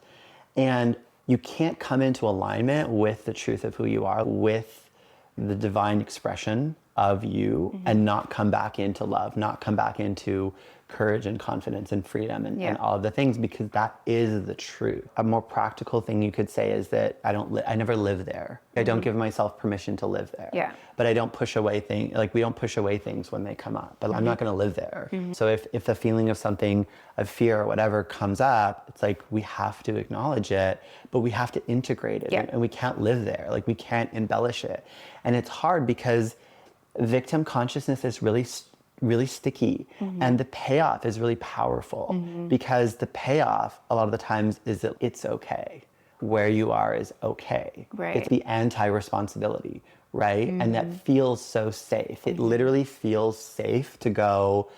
And you can't come into alignment with the truth of who you are, with the divine expression of you, and not come back into love, not come back into courage and confidence and freedom and all of the things, because that is the truth. A more practical thing you could say is that I never live there. I don't give myself permission to live there. Yeah. But I don't push away things, like we don't push away things when they come up, but I'm not going to live there. So if the feeling of something, of fear or whatever comes up, it's like we have to acknowledge it, but we have to integrate it, and we can't live there. Like we can't embellish it. And it's hard because victim consciousness is really sticky, and the payoff is really powerful, because the payoff a lot of the times is that it's okay. Where you are is okay. Right. It's the anti-responsibility, right? And that feels so safe. It literally feels safe to go,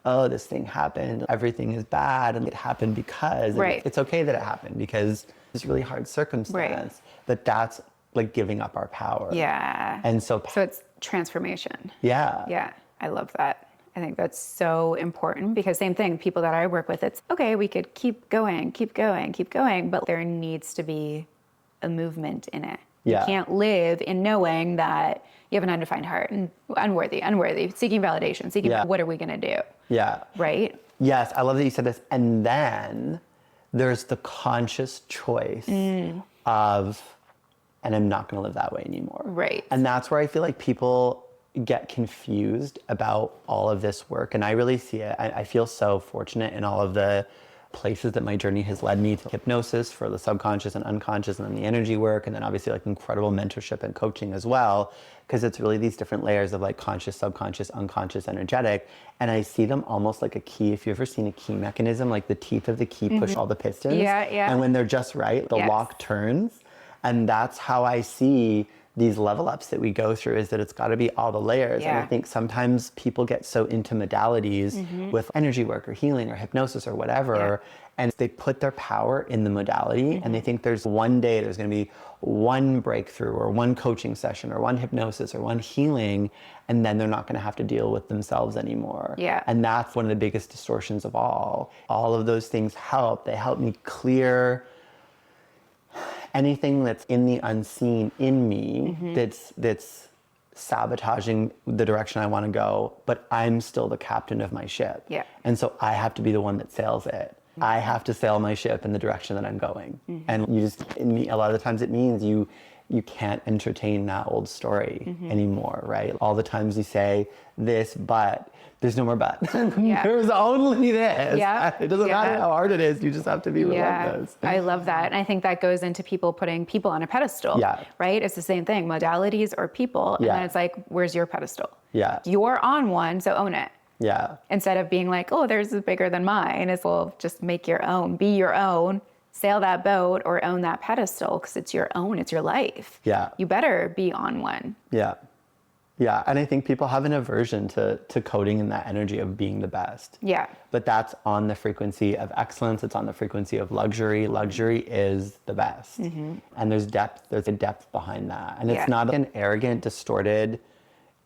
oh, this thing happened, everything is bad, and it happened because it's okay that it happened because it's a really hard circumstance. But that's like giving up our power. Yeah. And so it's transformation. Yeah. Yeah. I love that. I think that's so important, because same thing, people that I work with, it's okay, we could keep going, but there needs to be a movement in it. Yeah. You can't live in knowing that you have an undefined heart and unworthy, seeking validation, what are we going to do? Yeah. Right? Yes, I love that you said this. And then there's the conscious choice of, and I'm not going to live that way anymore. Right. And that's where I feel like people get confused about all of this work. And I really see it. I feel so fortunate in all of the places that my journey has led me to: hypnosis for the subconscious and unconscious, and then the energy work, and then obviously like incredible mentorship and coaching as well, because it's really these different layers of like conscious, subconscious, unconscious, energetic. And I see them almost like a key. If you've ever seen a key mechanism, like the teeth of the key push all the pistons. And when they're just right, the lock turns. And that's how I see these level ups that we go through, is that it's got to be all the layers. And I think sometimes people get so into modalities with energy work or healing or hypnosis or whatever, and they put their power in the modality, and they think there's one day there's going to be one breakthrough or one coaching session or one hypnosis or one healing, and then they're not going to have to deal with themselves anymore. And that's one of the biggest distortions of all. All of those things help. They help me clear anything that's in the unseen in me, that's sabotaging the direction I want to go, but I'm still the captain of my ship. And so I have to be the one that sails it. I have to sail my ship in the direction that I'm going. And a lot of the times it means you can't entertain that old story anymore, right? All the times you say this, but there's no more but. There's only this. It doesn't matter how hard it is. You just have to be relentless. I love that. And I think that goes into people putting people on a pedestal, right? It's the same thing, modalities or people. And then it's like, where's your pedestal? You're on one, so own it. Instead of being like, oh, theirs is bigger than mine. It's, well, just make your own, be your own, sail that boat or own that pedestal, because it's your own, it's your life. You better be on one. Yeah, and I think people have an aversion to coding in that energy of being the best. But that's on the frequency of excellence. It's on the frequency of luxury. Luxury is the best. And there's a depth behind that. And it's not an arrogant, distorted,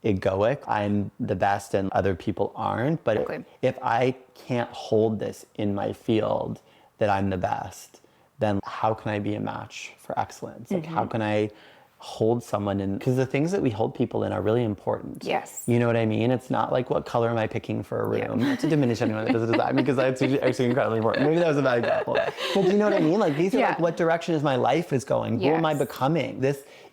egoic, I'm the best and other people aren't. But if I can't hold this in my field that I'm the best, then how can I be a match for excellence? Like how can I hold someone in, because the things that we hold people in are really important. You know what I mean? It's not like, what color am I picking for a room? Not to diminish anyone that does design, because that's actually incredibly important. Maybe that was a bad example. But do you know what I mean? Like these are like, what direction is my life is going? Who am I becoming?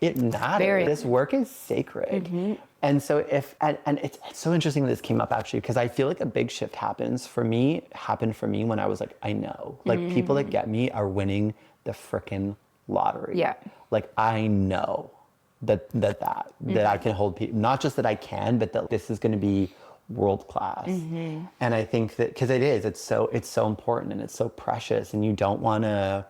It matters. This work is sacred. And so and it's so interesting that this came up actually, because I feel like a big shift happened for me when I was like, I know, like people that get me are winning the frickin' lottery. Like I know that I can hold people, not just that I can, but that this is going to be world class. And I think that because it's so important and it's so precious, and you don't want to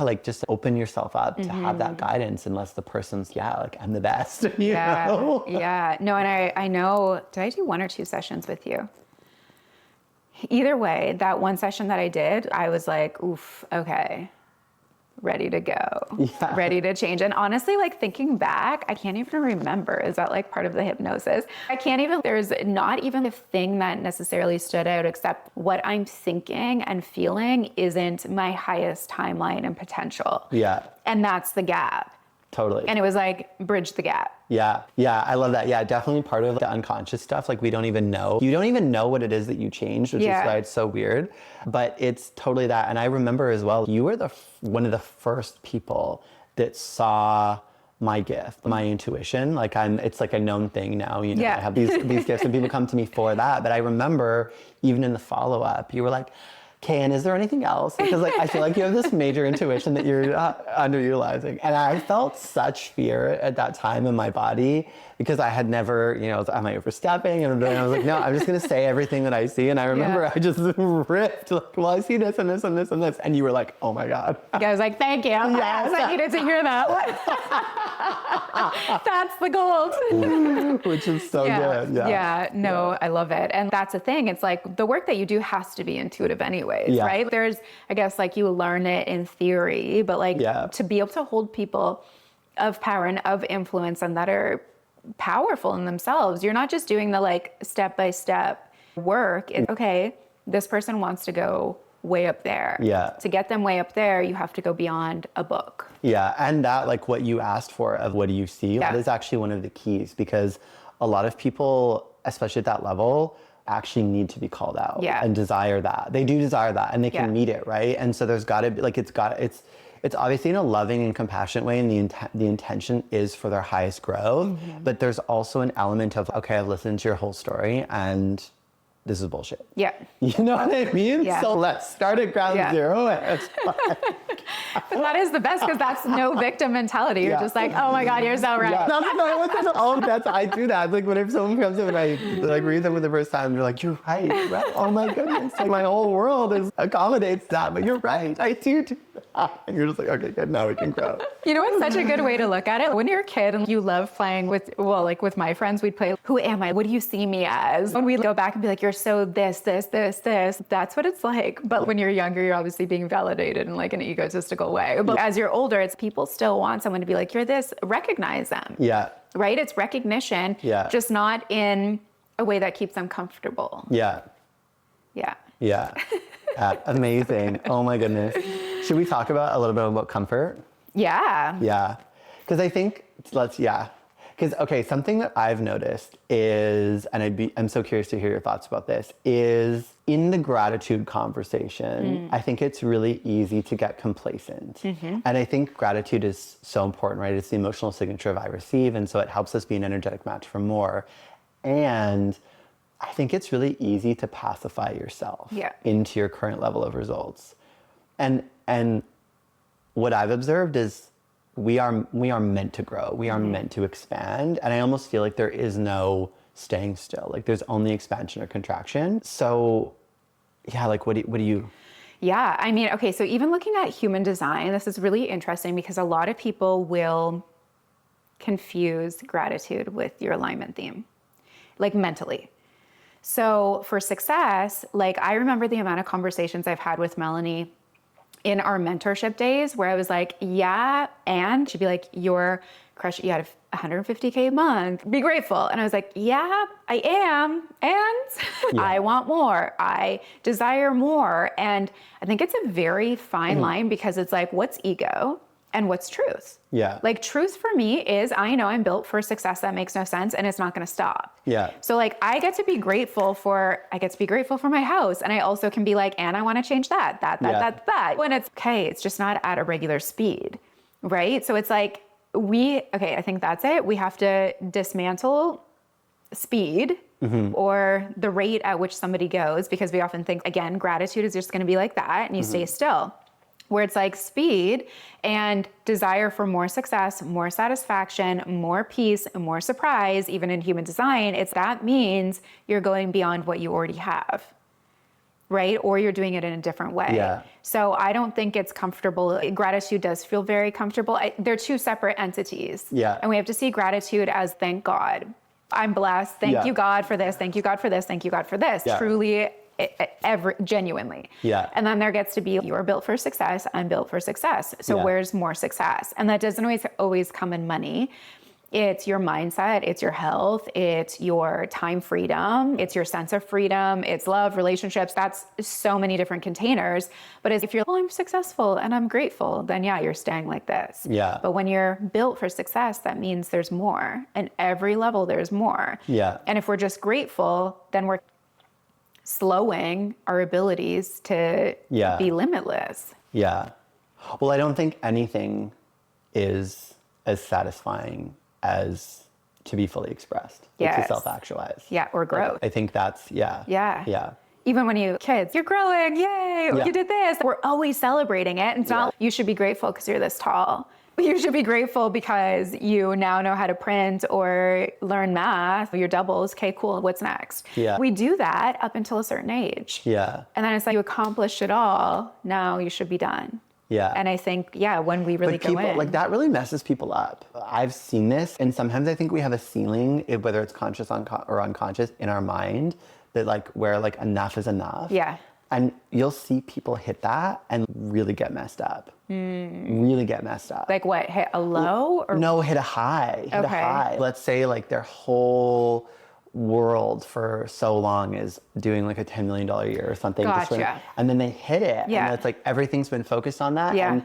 like just open yourself up to have that guidance unless the person's like, I'm the best. You know? No, and I know, did I do 1 or 2 sessions with you? Either way, that one session that I did, I was like, oof, okay. ready to go, Yeah. ready to change. And honestly, like thinking back, I can't even remember. Is that like part of the hypnosis? I can't even, there's not even a thing that necessarily stood out except what I'm thinking and feeling isn't my highest timeline and potential. Yeah. And that's the gap. Totally. And it was like, bridge the gap. Yeah. Yeah. I love that. Yeah. Definitely part of the unconscious stuff. Like we don't even know. You don't even know what it is that you changed, which is why it's so weird. But it's totally that. And I remember as well, you were one of the first people that saw my gift, my intuition. Like it's like a known thing now, you know, I have these gifts and people come to me for that. But I remember even in the follow-up, you were like, okay, and is there anything else? Because like I feel like you have this major intuition that you're underutilizing. And I felt such fear at that time in my body because I had never, you know, am I overstepping? And I was like, no, I'm just gonna say everything that I see. And I remember I just ripped like, well, I see this and this and this and this. And you were like, oh my God. Yeah, I was like, thank you. Yes, I needed to hear that. That's the gold. Which is so good. Yeah, no, I love it. And that's the thing. It's like the work that you do has to be intuitive anyways, right? There's, I guess, like you learn it in theory, but like to be able to hold people of power and of influence and that are powerful in themselves, you're not just doing the like step-by-step work. It's, okay, this person wants to go way up there. Yeah. To get them way up there, you have to go beyond a book. Yeah, and that like what you asked for of what do you see, that is actually one of the keys because a lot of people, especially at that level, actually need to be called out and desire that. They do desire that and they can meet it, right? And so there's got to be like, it's obviously in a loving and compassionate way and the intention is for their highest growth, but there's also an element of, okay, I've listened to your whole story and this is bullshit. Yeah. You know what I mean? Yeah. So let's start at ground zero. But that is the best because that's no victim mentality. You're just like, oh my God, you're so right. I do that. Like whenever someone comes in and I like read them for the first time, they're like, you're right. Oh my goodness. Like my whole world accommodates that, but you're right. I do that. And you're just like, okay, good. Now we can grow. You know what's such a good way to look at it? When you're a kid and you love playing with, well, like with my friends, we'd play, who am I? What do you see me as? When we go back and be like, you're so this, that's what it's like. But when you're younger, you're obviously being validated in like an egotistical way. But as you're older, it's people still want someone to be like, you're this, recognize them. Yeah. Right? It's recognition, just not in a way that keeps them comfortable. Yeah. Yeah. Yeah. Amazing. Oh my goodness. Should we talk about a little bit about comfort? Yeah. Yeah. Because I think because, okay, something that I've noticed is, and I'm so curious to hear your thoughts about this, is in the gratitude conversation, I think it's really easy to get complacent. And I think gratitude is so important, right? It's the emotional signature of I receive. And so it helps us be an energetic match for more. And I think it's really easy to pacify yourself into your current level of results. And what I've observed is we are meant to grow. We are meant to expand. And I almost feel like there is no staying still. Like there's only expansion or contraction. So yeah, like what do you? Yeah, I mean, okay, so even looking at human design, this is really interesting because a lot of people will confuse gratitude with your alignment theme, like mentally. So for success, like I remember the amount of conversations I've had with Melanie in our mentorship days where I was like, yeah, and she'd be like, you're crushing, you had 150K a month, be grateful. And I was like, yeah, I am. And I want more. I desire more. And I think it's a very fine line because it's like, what's ego and what's truth? Yeah. Like truth for me is I know I'm built for success that makes no sense and it's not going to stop. Yeah. So like I get to be grateful for my house. And I also can be like, and I want to change that. When it's okay, it's just not at a regular speed. Right. So it's like I think that's it. We have to dismantle speed or the rate at which somebody goes because we often think, again, gratitude is just going to be like that and you stay still. Where it's like speed and desire for more success, more satisfaction, more peace, and more surprise, even in human design, that means you're going beyond what you already have, right? Or you're doing it in a different way. Yeah. So I don't think it's comfortable. Gratitude does feel very comfortable. They're two separate entities. Yeah. And we have to see gratitude as thank God. I'm blessed. Thank you, God, for this. Thank you, God, for this. Thank you, God, for this. Yeah. Truly, genuinely. Yeah. And then there gets to be, you're built for success, I'm built for success. So Yeah. where's more success? And that doesn't always come in money. It's your mindset, it's your health, it's your time freedom, it's your sense of freedom, it's love, relationships. That's so many different containers. But if you're, well, I'm successful and I'm grateful, then yeah, you're staying like this. Yeah. But when you're built for success, that means there's more. And every level, there's more. Yeah. And if we're just grateful, then we're slowing our abilities to be limitless. Yeah. Well, I don't think anything is as satisfying as to be fully expressed, like to self-actualize. Yeah, or growth. I think that's, yeah. Even when kids, you're growing, yay, you did this. We're always celebrating it. And it's not, you should be grateful because you're this tall. You should be grateful because you now know how to print or learn math, your doubles. Okay, cool, what's next? Yeah. We do that up until a certain age. Yeah. And then it's like, you accomplished it all, now you should be done. Yeah. And I think, when we really go in. Like that really messes people up. I've seen this, and sometimes I think we have a ceiling, whether it's conscious or unconscious, in our mind, that like where like enough is enough. Yeah. And you'll see people hit that and really get messed up. Really get messed up. Like what, hit a low? Or? No, hit a high. Hit a high. Let's say like their whole world for so long is doing like a $10 million a year or something. Gotcha. And then they hit it. Yeah. And it's like everything's been focused on that. Yeah.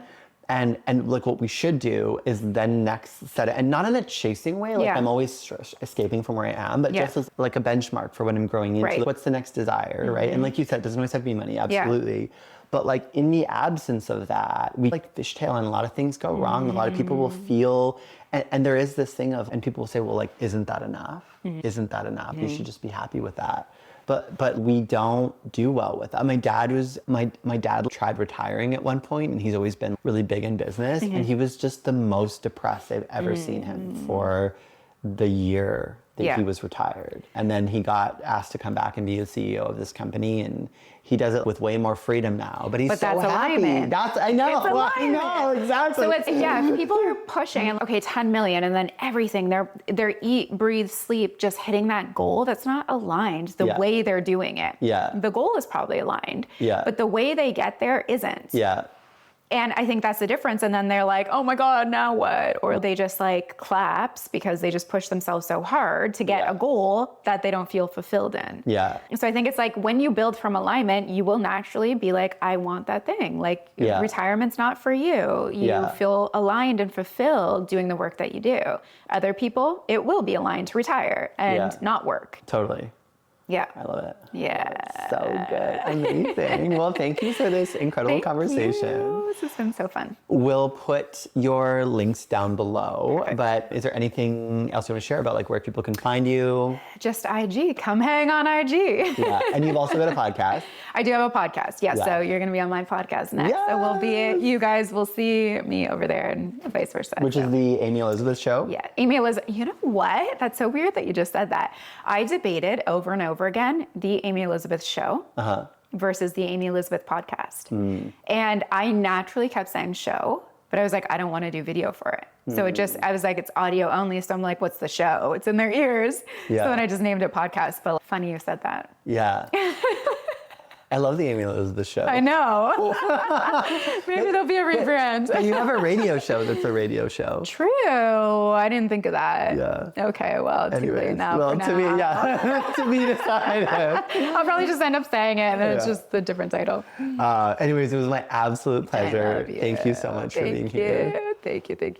And like what we should do is then next set it, and not in a chasing way, like I'm always escaping from where I am, but just as like a benchmark for when I'm growing into what's the next desire, right? And like you said, it doesn't always have to be money, absolutely. But like in the absence of that, we like fishtail and a lot of things go wrong. A lot of people will feel, and there is this thing of, and people will say, well, like, isn't that enough? Isn't that enough? You should just be happy with that. But we don't do well with that. My dad tried retiring at one point, and he's always been really big in business. And he was just the most depressed I've ever seen him for the year that he was retired. And then he got asked to come back and be the CEO of this company, and he does it with way more freedom now. But he's so that's happy. alignment. I know. It's alignment. I know, exactly. So it's, if people are pushing and 10 million and then everything, they're eat, breathe, sleep, just hitting that goal, that's not aligned the way they're doing it. Yeah. The goal is probably aligned. Yeah. But the way they get there isn't. Yeah. And I think that's the difference. And then they're like, oh my God, now what? Or they just like collapse because they just push themselves so hard to get a goal that they don't feel fulfilled in. Yeah. So I think it's like when you build from alignment, you will naturally be like, I want that thing. Like retirement's not for you. You feel aligned and fulfilled doing the work that you do. Other people, it will be aligned to retire and not work. Totally. Yeah. I love it. Yeah. So good. Amazing. Well, thank you for this incredible conversation. You. This has been so fun. We'll put your links down below, but is there anything else you want to share about like where people can find you? Just IG. Come hang on IG. Yeah. And you've also got a podcast. I do have a podcast. Yeah. So you're going to be on my podcast next. Yes. So you guys will see me over there and vice versa. Which is the Amy Elizabeth Show? Yeah. Amy Elizabeth. You know what? That's so weird that you just said that. I debated over and over again the Amy Elizabeth Show versus the Amy Elizabeth podcast. And I naturally kept saying show, but I was like, I don't want to do video for it. So I was like, it's audio only. So I'm like, what's the show? It's in their ears. Yeah. So then I just named it podcast. But funny you said that. Yeah. I love the Amy Elizabeth Show. I know. Maybe there'll be a rebrand. But you have a radio show that's a radio show. True. I didn't think of that. Yeah. Okay, well, too late now. Well, for to me, now. to be decided. I'll probably just end up saying it, and then it's just the different title. Anyways, it was my absolute pleasure. I love you. Thank you so much for being here. Thank you.